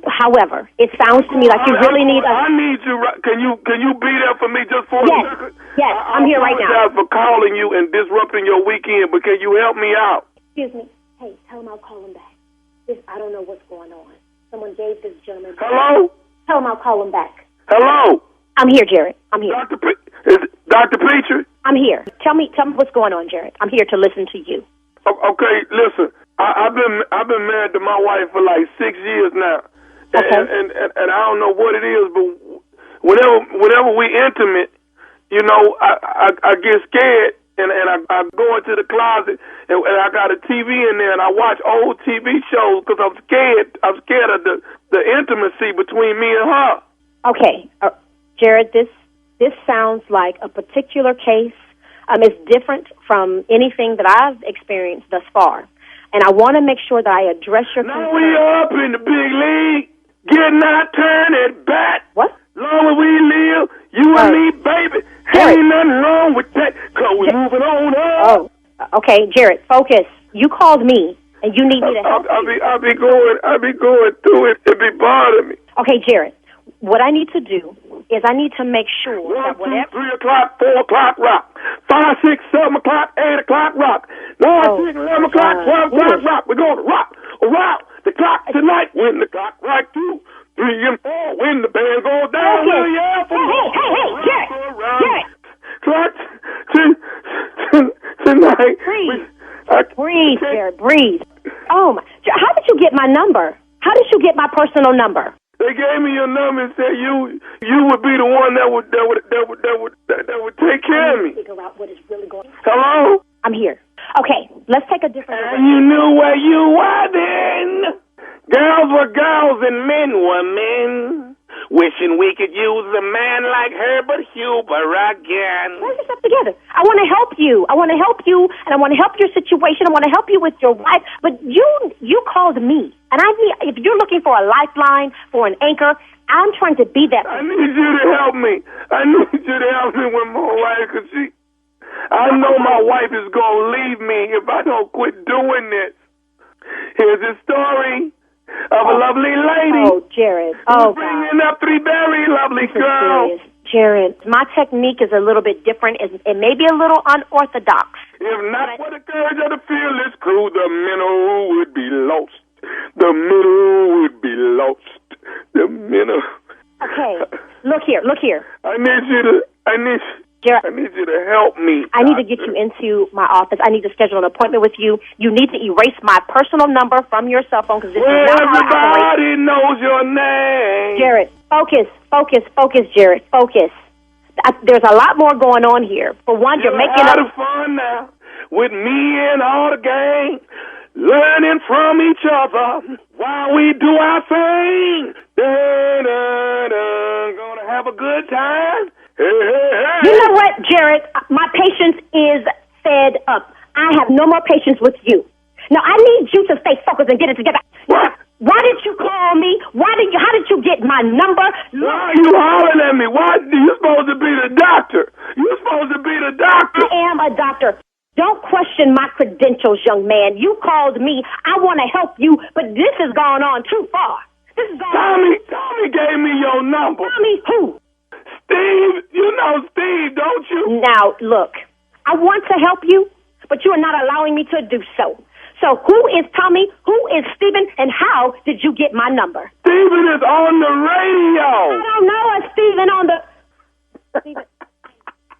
However, it sounds to me like you really need a... I need you. Can you be there for me just for a second? Yes, I'm here right now. I apologize for calling you and disrupting your weekend, but can you help me out? Excuse me. Hey, tell him I'll call him back. I don't know what's going on. Someone gave this gentleman... Hello? Tell him I'll call him back. Hello? I'm here, Jared. I'm here. Is it Dr. Petrie? I'm here. Tell me what's going on, Jared. I'm here to listen to you. Okay, listen. I've been married to my wife for like 6 years now, and I don't know what it is, but whenever we intimate, you know, I get scared, and I go into the closet, and I got a TV in there, and I watch old TV shows because I'm scared. I'm scared of the intimacy between me and her. Okay, Jared, this sounds like a particular case. It's different from anything that I've experienced thus far. And I want to make sure that I address your concern. Now we up in the big league, getting our turn at bat. What? Long as we live, you and me, baby. Jared. Ain't nothing wrong with that, because we're moving on up. Oh, okay, Jared, focus. You called me, and you need me to help you. I'll be going through it. It be bothering me. Okay, Jared, what I need to do is I need to make sure 1, that 2, whatever... 3 o'clock, 4 o'clock, rock. 5, 6, 7 o'clock, 8 o'clock, rock. 9, 10, 11 o'clock, 12 o'clock, rock. We're going to rock around the clock tonight. When the clock right 2, 3, and 4, when the band goes down. Okay. Hey, Jared. Clock tonight. Breathe, Jared, breathe. Oh, my. How did you get my number? How did you get my personal number? They gave me your number and said you would be the one that would take care of me. Figure out what is really going on. Hello? I'm here. Okay, let's take a different. And you knew where you were then. Girls were girls and men were men. Wishing we could use a man like Herbert Huber again. Pull yourself together. I want to help you. And I want to help your situation. I want to help you with your wife. But you called me. And if you're looking for a lifeline, for an anchor, I'm trying to be that. I need you to help me. I need you to help me with my wife, because I know my wife is going to leave me if I don't quit doing this. Here's the story of a lovely lady. Oh, Jared. Oh, bringing up 3 very lovely girls. Jared, my technique is a little bit different. It may be a little unorthodox. If not for the courage of the fearless crew, the minnow would be lost. The minnow would be lost. The minnow. Okay, look here. I need you to help me. I need to get you into my office. I need to schedule an appointment with you. You need to erase my personal number from your cell phone, because this is not how I operate. Everybody knows your name. Jared, focus, Jared, focus. There's a lot more going on here. For one, you're making up. You're fun now with me and all the gang, learning from each other while we do our thing. Gonna have a good time. Hey. You know what, Jared? My patience is fed up. I have no more patience with you. Now, I need you to stay focused and get it together. What? Why did you call me? How did you get my number? Why are you hollering at me? Why? You're supposed to be the doctor. I am a doctor. Don't question my credentials, young man. You called me. I want to help you, but this has gone on too far. Tommy gave me your number. Tommy who? Steve. You know Steve, don't you? Now, look, I want to help you, but you are not allowing me to do so. So who is Tommy? Who is Stephen? And how did you get my number? Stephen is on the radio. I don't know a Stephen on the...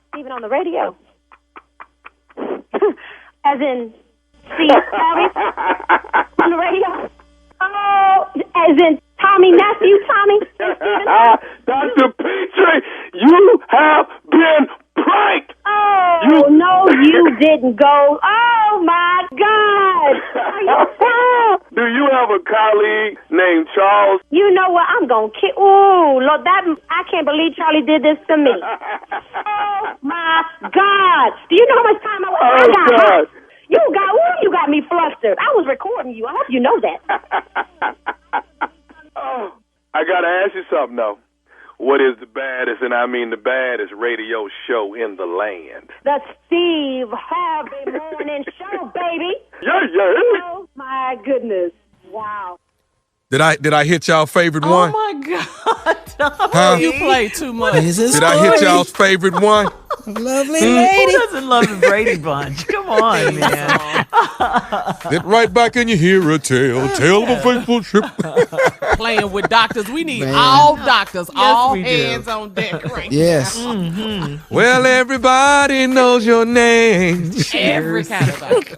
Stephen on the radio? As in Steve Harvey on the radio? Oh, as in Tommy Nephew, Tommy? Dr. Petrie, you have been pranked. Oh, no, you didn't go. Oh, my God. Do you have a colleague named Charles? You know what? I'm going to kill. Oh, Lord, I can't believe Charlie did this to me. Oh, my God. Do you know how much time I got? You got me flustered. I was recording you. I hope you know that. Oh, I got to ask you something, though. What is the baddest, and I mean the baddest, radio show in the land? The Steve Harvey Morning Show, baby. Yeah. My goodness. Wow. Did I hit y'all favorite one? Oh my God. Huh? You play too much. Did I hit y'all's favorite one? Lovely lady. Who doesn't love the Brady Bunch? Come on, man. Get right back in your hear a tale of a faithful ship. Playing with doctors. We need all doctors, all we do. hands on deck. Right Yes. Mm-hmm. Well, everybody knows your name. Every kind of doctor.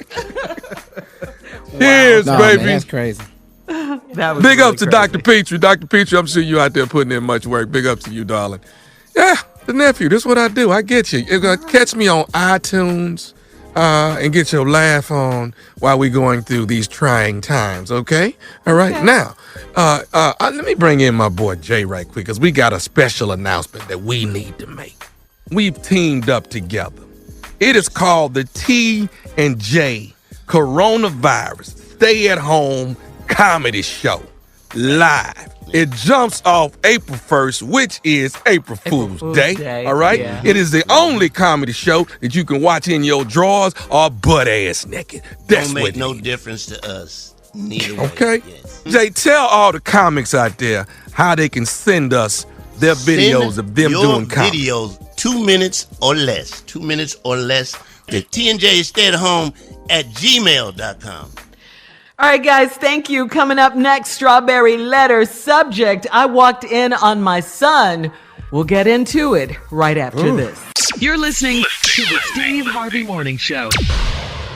Cheers, No, baby. man, that's crazy. That was Big really up to crazy. Dr. Petrie. Dr. Petrie, I'm seeing you out there putting in much work. Big up to you, darling. Yeah, the nephew. This is what I do. I get you. You're going to catch me on iTunes and get your laugh on while we're going through these trying times, okay? All right. Now, let me bring in my boy Jay right quick because we got a special announcement that we need to make. We've teamed up together. It is called the T&J Coronavirus Stay at Home Comedy Show live. It jumps off April 1st, which is April Fool's Day. All right? Yeah. It is the only comedy show that you can watch in your drawers or butt-ass naked. That's Don't make what no difference to us. Neither way. Okay? Yes. Jay, tell all the comics out there how they can send us their videos of them your doing comedy. videos 2 minutes or less. 2 minutes or less. The T&J Stay at Home at gmail.com. All right, guys, thank you. Coming up next, Strawberry Letter. Subject, I walked in on my son. We'll get into it right after this. You're listening to the Steve Harvey Morning Show.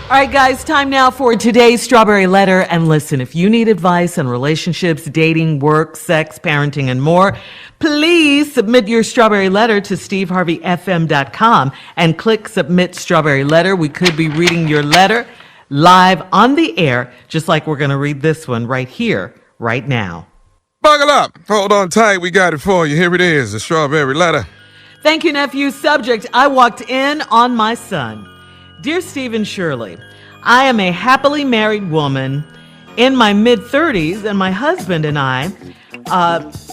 All right, guys, time now for today's Strawberry Letter. And listen, if you need advice on relationships, dating, work, sex, parenting, and more, please submit your Strawberry Letter to steveharveyfm.com and click Submit Strawberry Letter. We could be reading your letter live on the air, just like we're going to read this one right here, right now. Buckle up. Hold on tight. We got it for you. Here it is, the Strawberry Letter. Thank you, nephew. Subject, I walked in on my son. Dear Steve and Shirley, I am a happily married woman in my mid-30s, and my husband and I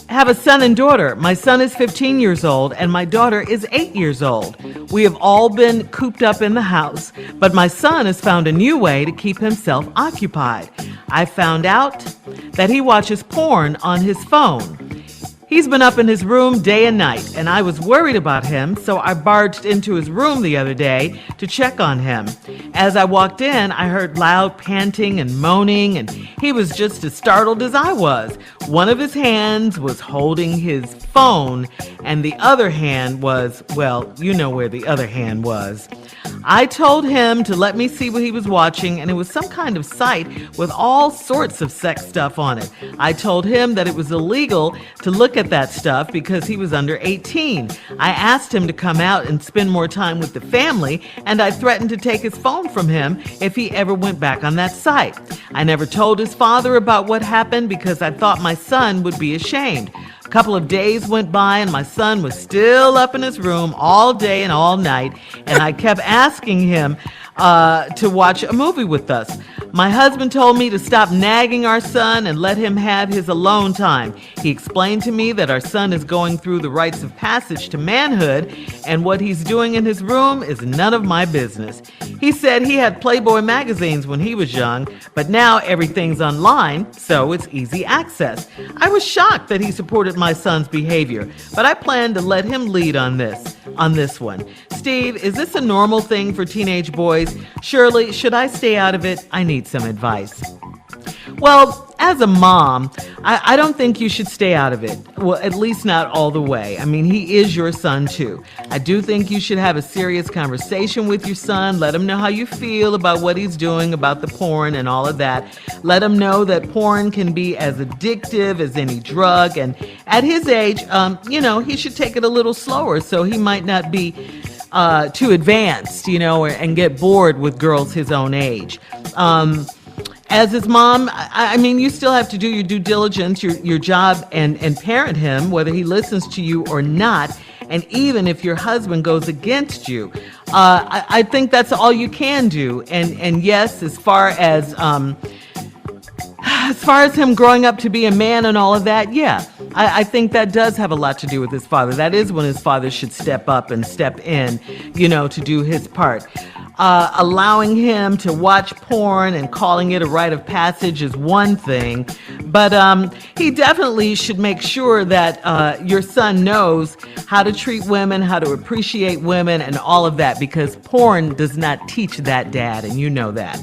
have a son and daughter. My son is 15 years old, and my daughter is 8 years old. We have all been cooped up in the house, but my son has found a new way to keep himself occupied. I found out that he watches porn on his phone. He's been up in his room day and night, and I was worried about him, so I barged into his room the other day to check on him. As I walked in, I heard loud panting and moaning, and he was just as startled as I was. One of his hands was holding his phone, and the other hand was, well, you know where the other hand was. I told him to let me see what he was watching, and it was some kind of site with all sorts of sex stuff on it. I told him that it was illegal to look at that stuff because he was under 18. I asked him to come out and spend more time with the family, and I threatened to take his phone from him if he ever went back on that site. I never told his father about what happened because I thought my son would be ashamed. A couple of days went by and my son was still up in his room all day and all night, and I kept asking him to watch a movie with us. My husband told me to stop nagging our son and let him have his alone time. He explained to me that our son is going through the rites of passage to manhood, and what he's doing in his room is none of my business. He said he had Playboy magazines when he was young, but now everything's online, so it's easy access. I was shocked that he supported my son's behavior, but I plan to let him lead on this one. Steve, is this a normal thing for teenage boys? Shirley, should I stay out of it? I need some advice. Well, as a mom, I don't think you should stay out of it. Well, at least not all the way. I mean, he is your son too. I do think you should have a serious conversation with your son. Let him know how you feel about what he's doing, about the porn and all of that. Let him know that porn can be as addictive as any drug. And at his age, he should take it a little slower so he might not be too advanced, and get bored with girls his own age. As his mom, I mean, you still have to do your due diligence, your job, and parent him, whether he listens to you or not. And even if your husband goes against you, I think that's all you can do. And yes, as far as him growing up to be a man and all of that, yeah, I think that does have a lot to do with his father. That is when his father should step up and step in, to do his part. Allowing him to watch porn and calling it a rite of passage is one thing, but he definitely should make sure that your son knows how to treat women, how to appreciate women, and all of that, because porn does not teach that, Dad, and you know that.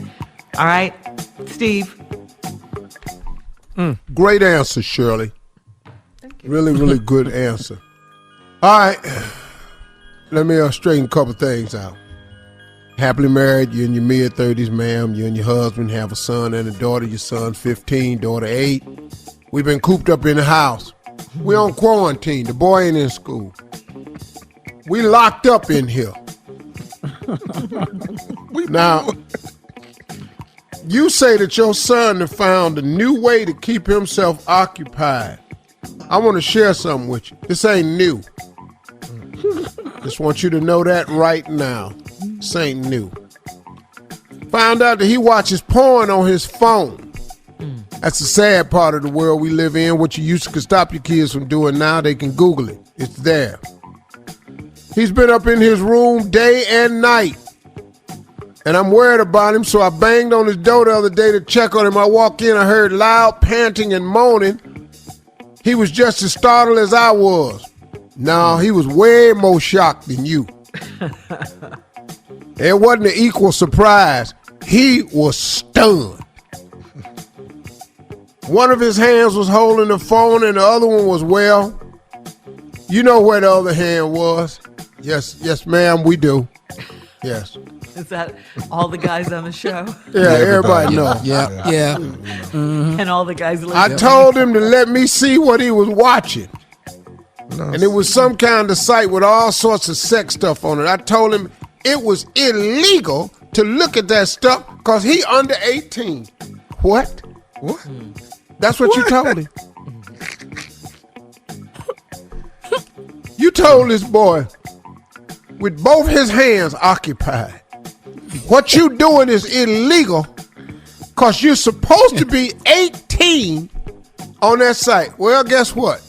All right, Steve? Great answer, Shirley. Thank you. Really, really good answer. All right, let me straighten a couple things out. Happily married, you're in your mid-30s, ma'am. You and your husband have a son and a daughter. Your son's 15, daughter 8. We've been cooped up in the house. We're on quarantine. The boy ain't in school. We locked up in here. Now, you say that your son has found a new way to keep himself occupied. I want to share something with you. This ain't new. Just want you to know that right now. This ain't new. Found out that he watches porn on his phone. That's the sad part of the world we live in. What you used to stop your kids from doing, now they can Google it. It's there. He's been up in his room day and night. And I'm worried about him, so I banged on his door the other day to check on him. I walked in, I heard loud panting and moaning. He was just as startled as I was. No, he was way more shocked than you. It wasn't an equal surprise. He was stunned. One of his hands was holding the phone and the other one was, well, you know where the other hand was. Yes, ma'am, we do. Yes. Is that all the guys on the show? Yeah, everybody knows. Yeah. Mm-hmm. And all the guys listening. I told him to let me see what he was watching. And it was some kind of site with all sorts of sex stuff on it. I told him it was illegal to look at that stuff because he under 18. What? That's what you told him. You told this boy with both his hands occupied, what you doing is illegal because you're supposed to be 18 on that site. Well, guess what?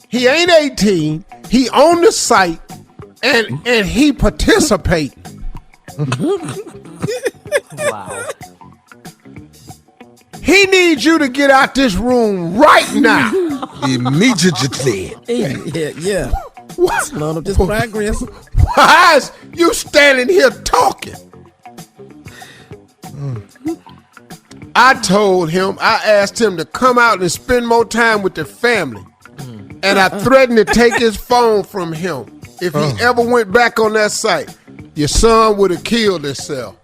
He ain't 18. He on the site and he participating. Wow. He needs you to get out this room right now. Immediately. Yeah. What? Slow up this progress. Why is you standing here talking? I told him, I asked him to come out and spend more time with the family. And I threatened to take his phone from him if he ever went back on that site. Your son would have killed himself.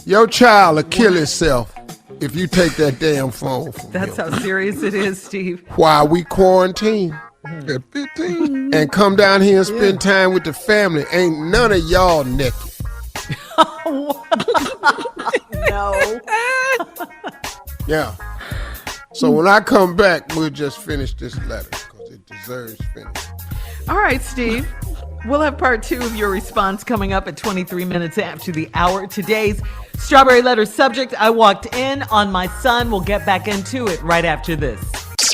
Your child will kill himself if you take that damn phone from him. That's how serious it is, Steve. While we quarantine. At 15. And come down here and spend time with the family. Ain't none of y'all naked. No. Yeah. So when I come back, we'll just finish this letter because it deserves finish. All right, Steve. We'll have part 2 of your response coming up at 23 minutes after the hour. Today's Strawberry Letter subject, I walked in on my son. We'll get back into it right after this.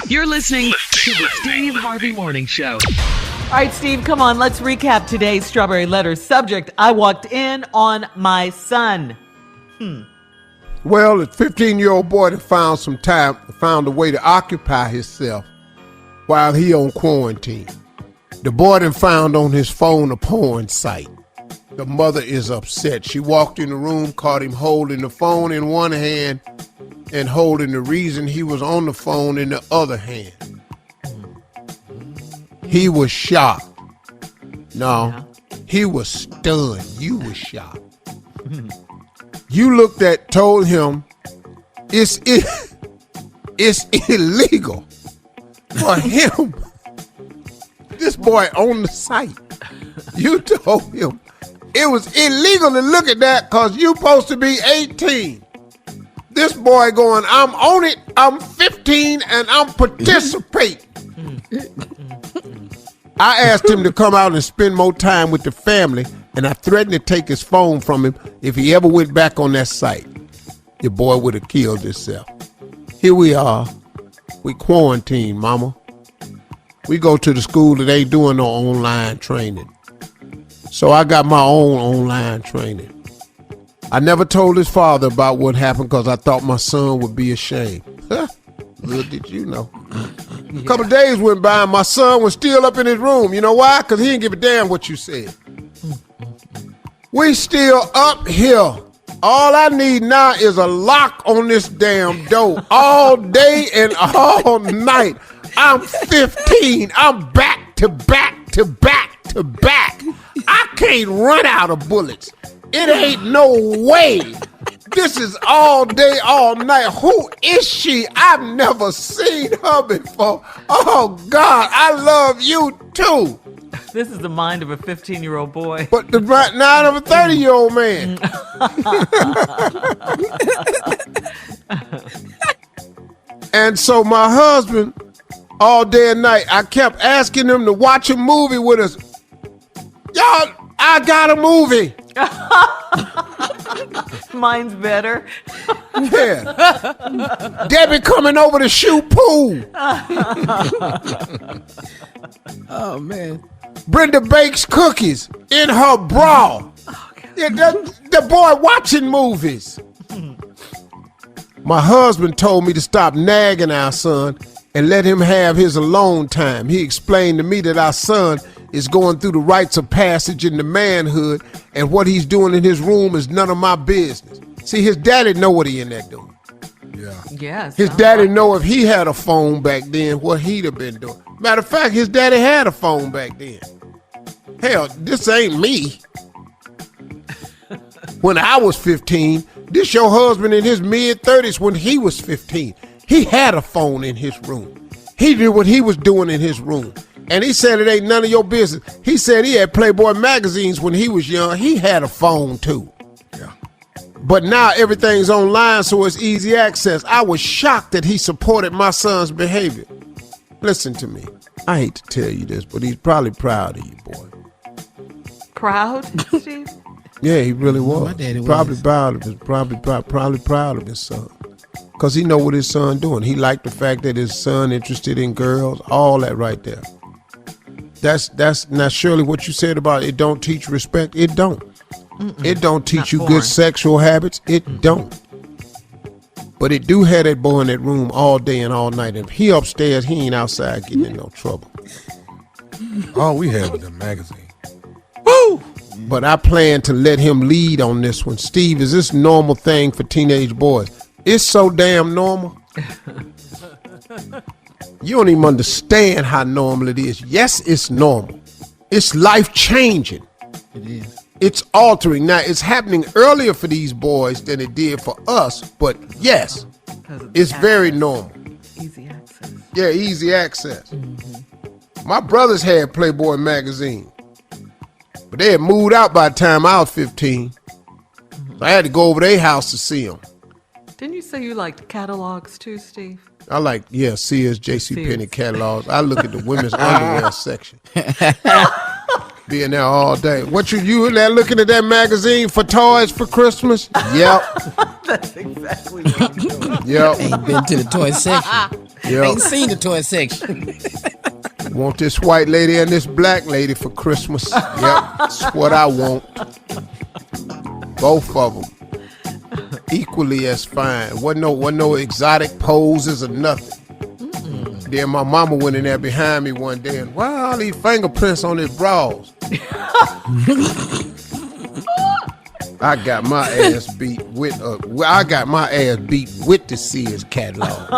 You're listening to the Steve Harvey Morning Show. All right, Steve, come on. Let's recap today's Strawberry Letter subject. I walked in on my son. Well, a 15-year-old boy that found a way to occupy himself while he on quarantine. The boy then found on his phone a porn site. The mother is upset. She walked in the room, caught him holding the phone in one hand and holding the reason he was on the phone in the other hand. He was shocked. No, he was stunned. You was shocked. You told him it's illegal for him. This boy on the site. You told him it was illegal to look at that because you supposed to be 18. This boy going, I'm on it, I'm 15, and I'm participating. I asked him to come out and spend more time with the family, and I threatened to take his phone from him if he ever went back on that site. Your boy would have killed himself. Here we are, We quarantine, mama. We go to the school that ain't doing no online training. So I got my own online training. I never told his father about what happened because I thought my son would be ashamed. Little did you know. A couple of days went by and my son was still up in his room. You know why? Because he didn't give a damn what you said. We still up here. All I need now is a lock on this damn door all day and all night. I'm 15. I'm back to back to back to back. I can't run out of bullets. It ain't no way. This is all day, all night. Who is she? I've never seen her before. Oh, God, I love you, too. This is the mind of a 15-year-old boy. But the mind of a 30-year-old man. And so my husband, all day and night, I kept asking him to watch a movie with us. Y'all, I got a movie. Mine's better. Yeah. Debbie coming over to shoot pool. Oh, man. Brenda bakes cookies in her bra. Yeah, the boy watching movies. My husband told me to stop nagging our son and let him have his alone time. He explained to me that our son is going through the rites of passage into manhood, and what he's doing in his room is none of my business. See, his daddy know what he in there doing. Yeah. Yes. His daddy know if he had a phone back then, what he'd have been doing. Matter of fact, his daddy had a phone back then. Hell, this ain't me. When I was 15, this your husband in his mid-30s when he was 15. He had a phone in his room. He did what he was doing in his room. And he said it ain't none of your business. He said he had Playboy magazines when he was young. He had a phone too. Yeah. But now everything's online, so it's easy access. I was shocked that he supported my son's behavior. Listen to me. I hate to tell you this, but he's probably proud of you, boy. Proud, Steve? Yeah, he really was. My daddy was. Probably proud of his son. Because he know what his son doing. He liked the fact that his son interested in girls, all that right there. That's not surely what you said about it don't teach respect. It don't. Mm-mm. It don't teach you good sexual habits. It don't. But it do have that boy in that room all day and all night. If he upstairs, he ain't outside getting in no trouble. All we had was a magazine. Woo! But I plan to let him lead on this one. Steve, is this normal thing for teenage boys? It's so damn normal. You don't even understand how normal it is. Yes, it's normal. It's life-changing. It is. It's altering. Now, it's happening earlier for these boys than it did for us, but yes, it's very normal. Easy access. Yeah, easy access. Mm-hmm. My brothers had Playboy magazine, but they had moved out by the time I was 15. So I had to go over their house to see them. Didn't you say you liked catalogs too, Steve? I like, Sears, JCPenney catalogs. I look at the women's underwear section. Be in there all day. What you in there looking at that magazine for toys for Christmas? Yep. That's exactly what I'm doing. Yep. Ain't been to the toy section. Yep. Ain't seen the toy section. Want this white lady and this black lady for Christmas. Yep. That's what I want. Both of them. Equally as fine. Wasn't no exotic poses or nothing. Mm-mm. Then my mama went in there behind me one day and, why all these fingerprints on his bras? I got my ass beat with the Sears catalog.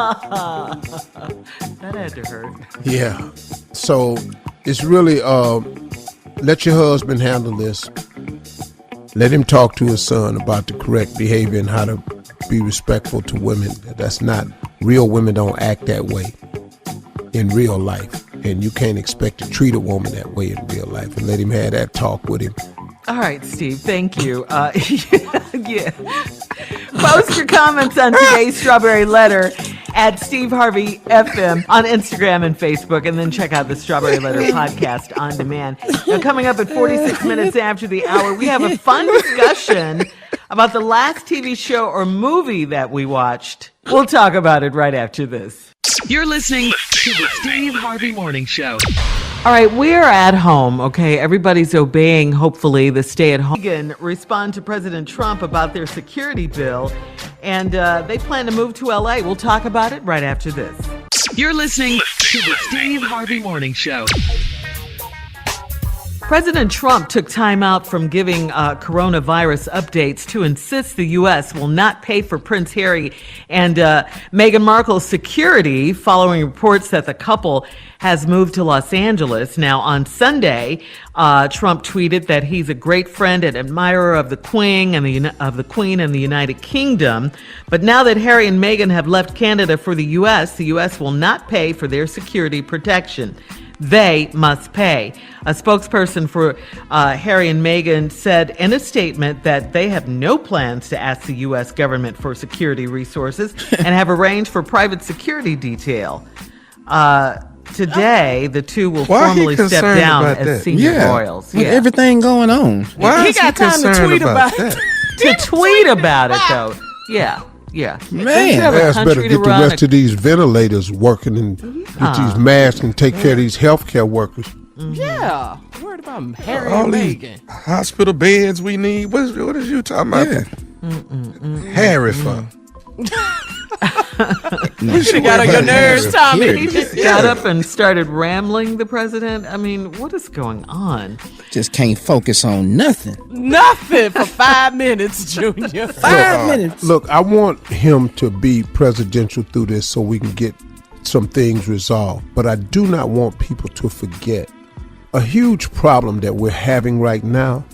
That had to hurt. Yeah. So it's really let your husband handle this. Let him talk to his son about the correct behavior and how to be respectful to women. That's not, real women don't act that way in real life. And you can't expect to treat a woman that way in real life. And let him have that talk with him. All right, Steve, thank you. Yeah. Post your comments on today's Strawberry Letter at Steve Harvey FM on Instagram and Facebook, and then check out the Strawberry Letter podcast on demand. Now, coming up at 46 minutes after the hour, we have a fun discussion about the last TV show or movie that we watched. We'll talk about it right after this. You're listening to the Steve Harvey Morning Show. All right, we're at home, okay? Everybody's obeying, hopefully, the stay-at-home. Megan respond to President Trump about their security bill, and they plan to move to L.A. We'll talk about it right after this. You're listening to the Steve Harvey Morning Show. President Trump took time out from giving coronavirus updates to insist the U.S. will not pay for Prince Harry and Meghan Markle's security following reports that the couple has moved to Los Angeles. Now, on Sunday, Trump tweeted that he's a great friend and admirer of the Queen and the United Kingdom. But now that Harry and Meghan have left Canada for the U.S. will not pay for their security protection. They must pay. A spokesperson for Harry and Meghan said in a statement that they have no plans to ask the U.S. government for security resources and have arranged for private security detail. Today, the two will formally step down as senior royals. With everything going on. He got time to tweet about it. To tweet about it, though. Yeah. Yeah, man. Better get the rest of these ventilators working and get these masks and take care of these healthcare workers. Yeah, worried about Harry all and these Meghan. Hospital beds we need. What is you talking about? Harry for? You should have got on your nerves, Tommy. He just got up and started rambling, the president. I mean, what is going on? Just can't focus on nothing. Nothing for 5 minutes, Junior. 5 minutes. Look, I want him to be presidential through this so we can get some things resolved. But I do not want people to forget a huge problem that we're having right now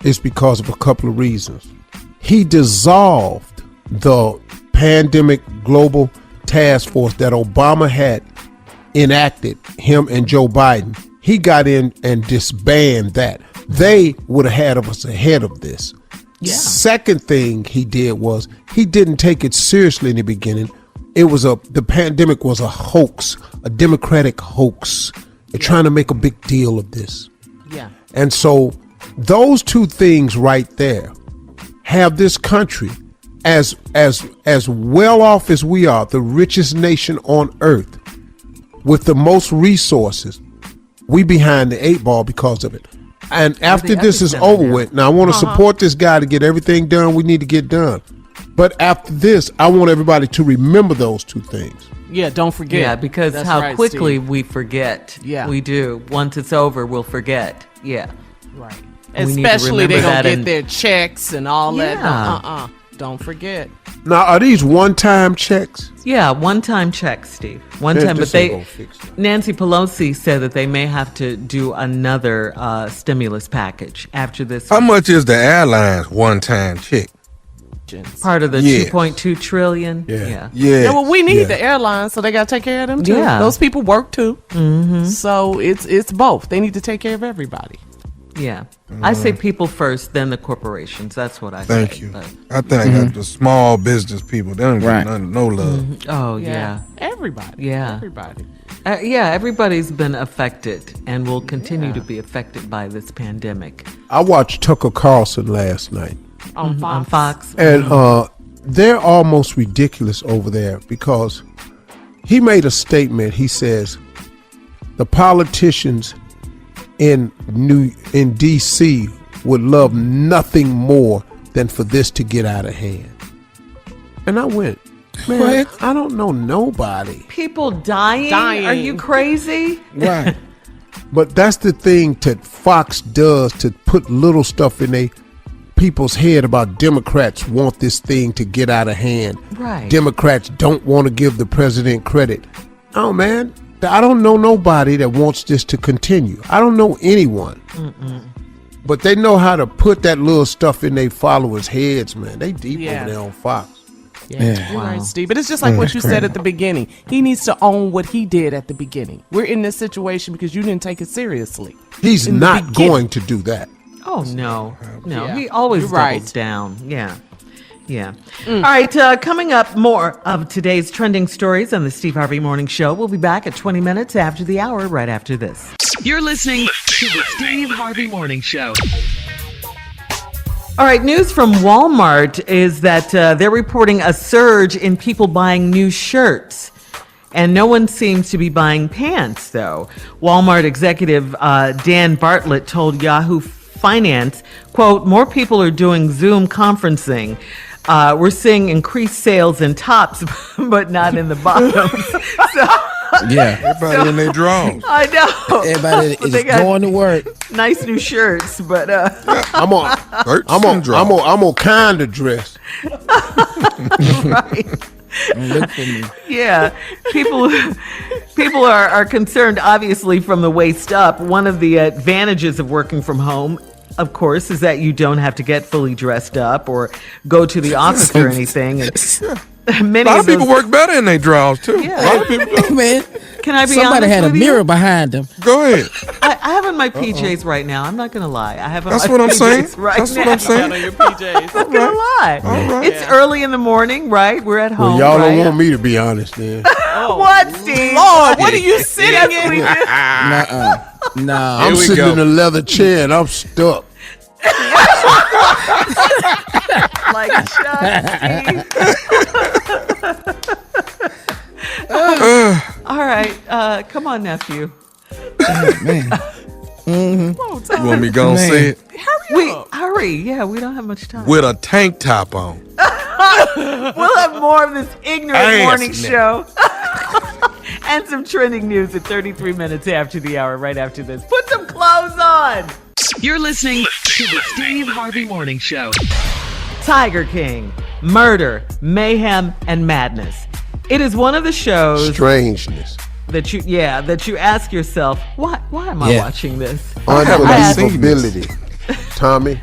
is because of a couple of reasons. He dissolved the pandemic global task force that Obama had enacted, him and Joe Biden. He got in and disbanded that. They would have had us ahead of this. Yeah. Second thing he did was he didn't take it seriously in the beginning. The pandemic was a hoax, a Democratic hoax. They're trying to make a big deal of this. Yeah. And so those two things right there have this country as well off as we are, the richest nation on earth, with the most resources. We behind the 8 ball because of it. And after this is over with, now I want to support this guy to get everything done we need to get done. But after this, I want everybody to remember those two things. Yeah, don't forget. Yeah, because That's how right, quickly Steve. we forget. Yeah. We do. Once it's over, we'll forget. Yeah. Right. We need to Especially they're remember going to that get their checks and all Yeah. that. Don't forget. Now, are these one-time checks? Yeah, one-time checks, Steve. One time, but Nancy Pelosi said that they may have to do another stimulus package after this. How much is the airline's one-time check? Part of the 2.2 trillion. Yeah. Yeah, well, we need the airlines, so they got to take care of them too. Yeah. Those people work too. Mm-hmm. So it's both. They need to take care of everybody. Yeah. I say people first, then the corporations. That's what I say. Thank you. I think the small business people, they don't get no love. Mm-hmm. Oh, yeah. Everybody. Yeah. Everybody. Everybody's been affected and will continue to be affected by this pandemic. I watched Tucker Carlson last night. On Fox. And they're almost ridiculous over there because he made a statement. He says the politicians in D.C. would love nothing more than for this to get out of hand. And I went, man, what? I don't know nobody. People dying? Are you crazy? Right. But that's the thing that Fox does, to put little stuff in they people's head about Democrats want this thing to get out of hand. Right. Democrats don't want to give the president credit. Oh, man. I don't know nobody that wants this to continue. I don't know anyone. But they know how to put that little stuff in their followers' heads, man. They deep over there on Fox. Yeah, you're right, Steve. But it's just like what you said at the beginning. He needs to own what he did at the beginning. We're in this situation because you didn't take it seriously. He's not going to do that. Oh, no. Yeah. He always You're doubles right. down. Yeah. All right, coming up, more of today's trending stories on the Steve Harvey Morning Show. We'll be back at 20 minutes after the hour, right after this. You're listening to the Steve Harvey Morning Show. All right, news from Walmart is that they're reporting a surge in people buying new shirts. And no one seems to be buying pants, though. Walmart executive Dan Bartlett told Yahoo Finance, quote, more people are doing Zoom conferencing. We're seeing increased sales in tops, but not in the bottoms. Everybody in their drawers. I know. Everybody is going to work. Nice new shirts, but I'm on kind of dress. Right. Look for me. Yeah, people are concerned, obviously, from the waist up. One of the advantages of working from home, of course, is that you don't have to get fully dressed up or go to the office or anything. And a lot of people work better in their drawers too. Yeah. A lot of people. Man, can I be somebody honest had a with mirror you? behind them. Go ahead. I have on my PJs right now. I'm not going to lie. I have on That's my what I'm PJs saying. right That's now. what I'm saying. On your PJs. I'm not going to lie. All right. It's early in the morning, right? We're at home. Well, y'all right? don't want me to be honest then. What, Steve? Lord, what are you sitting Yes, we in? do. No. I'm sitting in a leather chair and I'm stuck. Like, shut All right. Come on, nephew. Man. You want me to go and say it? Hurry. Yeah, we don't have much time. With a tank top on. We'll have more of this ignorant Ass morning nigga. show. And some trending news at 33 minutes after the hour, right after this. Put some clothes on. You're listening to the Steve Harvey Morning Show. Tiger King, murder, mayhem, and madness. It is one of the shows Strangeness. that you ask yourself, why am I watching this? Unbelievability. Tommy,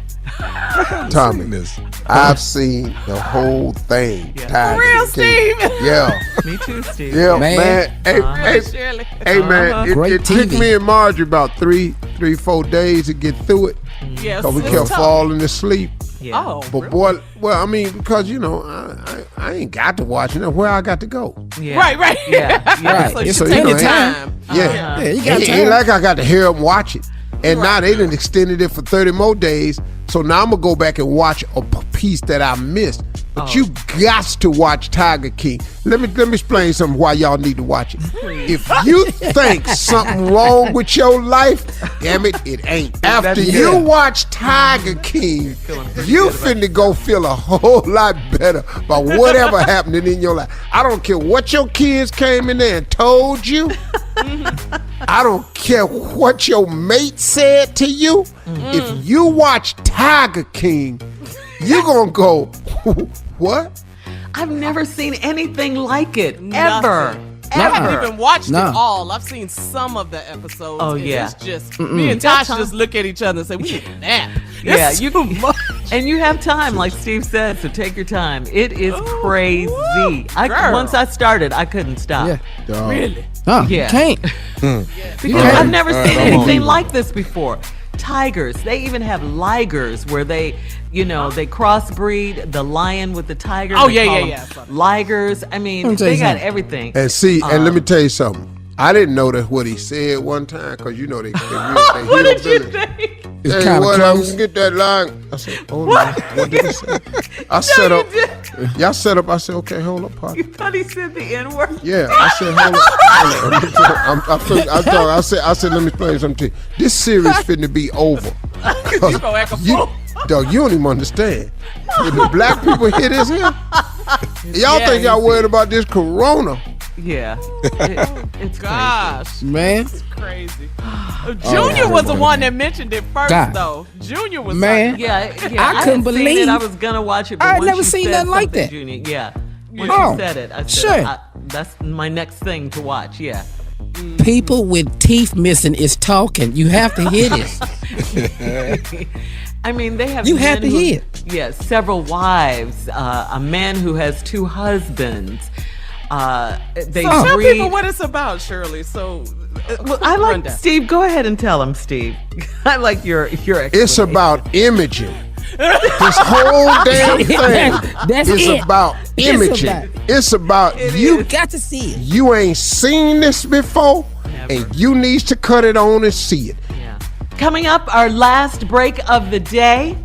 This. I've seen the whole thing. Yeah. For real, Steve? Yeah. Me too, Steve. Yeah, Man. man. Shirley. Hey, man, Great it took TV. me and Marjorie about 3-4 days to get through it. Yes, Because we it's kept tough. falling asleep. Yeah. Oh, But boy, well, I mean, because, you know, I ain't got to watch it. Where I got to go. Yeah. Right. Yeah. Right. So It's you a take you your know, time. Yeah. Yeah, you got Ain't time. like I got to hear them watch it. And now they done extended it for 30 more days. So now I'm going to go back and watch a piece that I missed. But you got to watch Tiger King. Let me explain something why y'all need to watch it. If you think something wrong with your life, damn it, it ain't. After you watch Tiger King, you finna go feel a whole lot better about whatever happening in your life. I don't care what your kids came in there and told you. I don't care what your mate said to you. If you watch Tiger King, you gonna go, what? I've never seen anything like it, Nothing. ever. I haven't Ever. even watched No. it all. I've seen some of the episodes. Oh, and yeah. It's just me and Tosh just look at each other and say, "We need a nap." Yeah, It's you too can, much. and you have time, like Steve said, so take your time. It is crazy. girl. Once I started, I couldn't stop. Yeah. Dog. Really? Oh, Yeah. you can't. Because I've never seen anything like this before. Tigers, they even have ligers where they crossbreed the lion with the tiger. Oh, They yeah, call yeah, them Ligers. I mean, Let me tell they you got something. everything. And see, and let me tell you something. I didn't know that what he said one time, because you know they What did you think? It's Hey, kind of what close. I'm get that line. I said, oh no, what did he say? I set up. Y'all set up. I said, okay, hold up, partner. You thought he said the N-word? Yeah, I said, hold up. I said, let me explain something to you. This series finna be over. You gonna act a fool. Dog, you don't even understand. If the black people hear this here, y'all think y'all worried about this corona. Yeah. It's Gosh, Man. it's crazy. Junior was the one that mentioned it first, God. though. Junior was Man. like, Yeah, I couldn't hadn't seen believe- it. I was gonna watch it, but I'd once never you seen said nothing like something, that. Junior, yeah. Once Oh, you said it, I said, sure. that's my next thing to watch. Yeah. People with teeth missing is talking. You have to hear this. I mean, they have. You men have to who- hear. Yeah, several wives. A man who has 2 husbands. They so tell breed. people what it's about, Shirley. So, Well, I like Steve. Go ahead and tell him, Steve. I like your It's explanation. about imaging. This whole damn thing That's is it. about imaging. It's about You got to see it. You ain't seen this before, and you needs to cut it on and see it. Coming up, our last break of the day.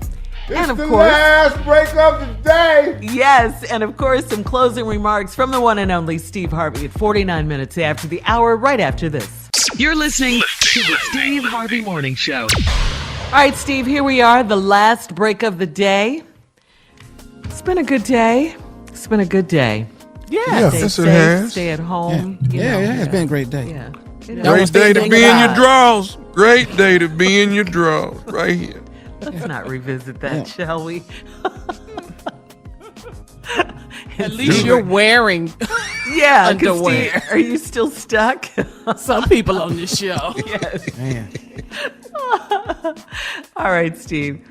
And of the course, last break of the day. Yes, and of course, some closing remarks from the one and only Steve Harvey at 49 minutes after the hour, right after this. You're listening to the Steve Harvey Morning Show. All right, Steve, here we are, the last break of the day. It's been a good day. It's been a good day. Yeah, stay yes, it safe, has. stay at home. It's been a great day. Yeah. Great day to be in your drawers. Great day to be in your drawers. Right here. Let's not revisit that, shall we? At least you're wearing underwear. Steve, are you still stuck? Some people on this show. Yes. Man. All right, Steve.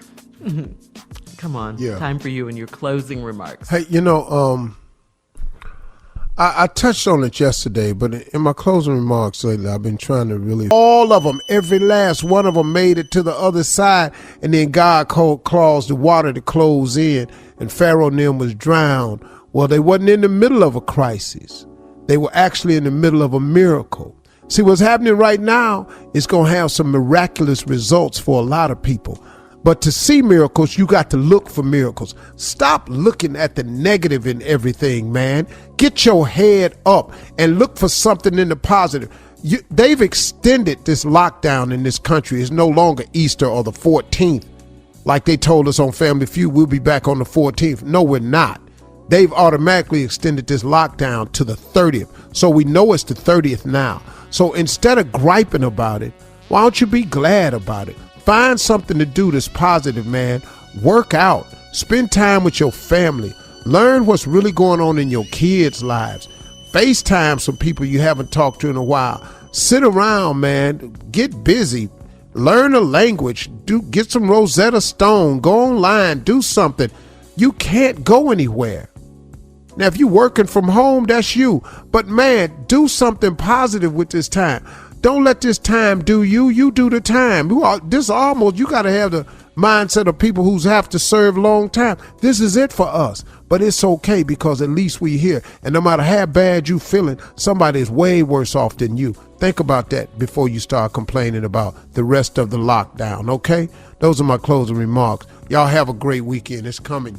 Come on. Yeah. Time for you and your closing remarks. Hey, I touched on it yesterday, but in my closing remarks lately, I've been trying to really, all of them, every last one of them made it to the other side, and then God caused the water to close in, and Pharaoh and them was drowned. Well, they wasn't in the middle of a crisis. They were actually in the middle of a miracle. See, what's happening right now is going to have some miraculous results for a lot of people. But to see miracles, you got to look for miracles. Stop looking at the negative in everything, man. Get your head up and look for something in the positive. They've extended this lockdown in this country. It's no longer Easter or the 14th. Like they told us on Family Feud, we'll be back on the 14th. No, we're not. They've automatically extended this lockdown to the 30th. So we know it's the 30th now. So instead of griping about it, why don't you be glad about it? Find something to do that's positive, man. Work out. Spend time with your family. Learn what's really going on in your kids' lives. FaceTime some people you haven't talked to in a while. Sit around, man. Get busy. Learn a language. Get some Rosetta Stone. Go online. Do something. You can't go anywhere. Now, if you're working from home, that's you. But, man, do something positive with this time. Don't let this time do you. You do the time. You got to have the mindset of people who have to serve long time. This is it for us. But it's okay because at least we here. And no matter how bad you feeling, somebody is way worse off than you. Think about that before you start complaining about the rest of the lockdown, okay? Those are my closing remarks. Y'all have a great weekend. It's coming,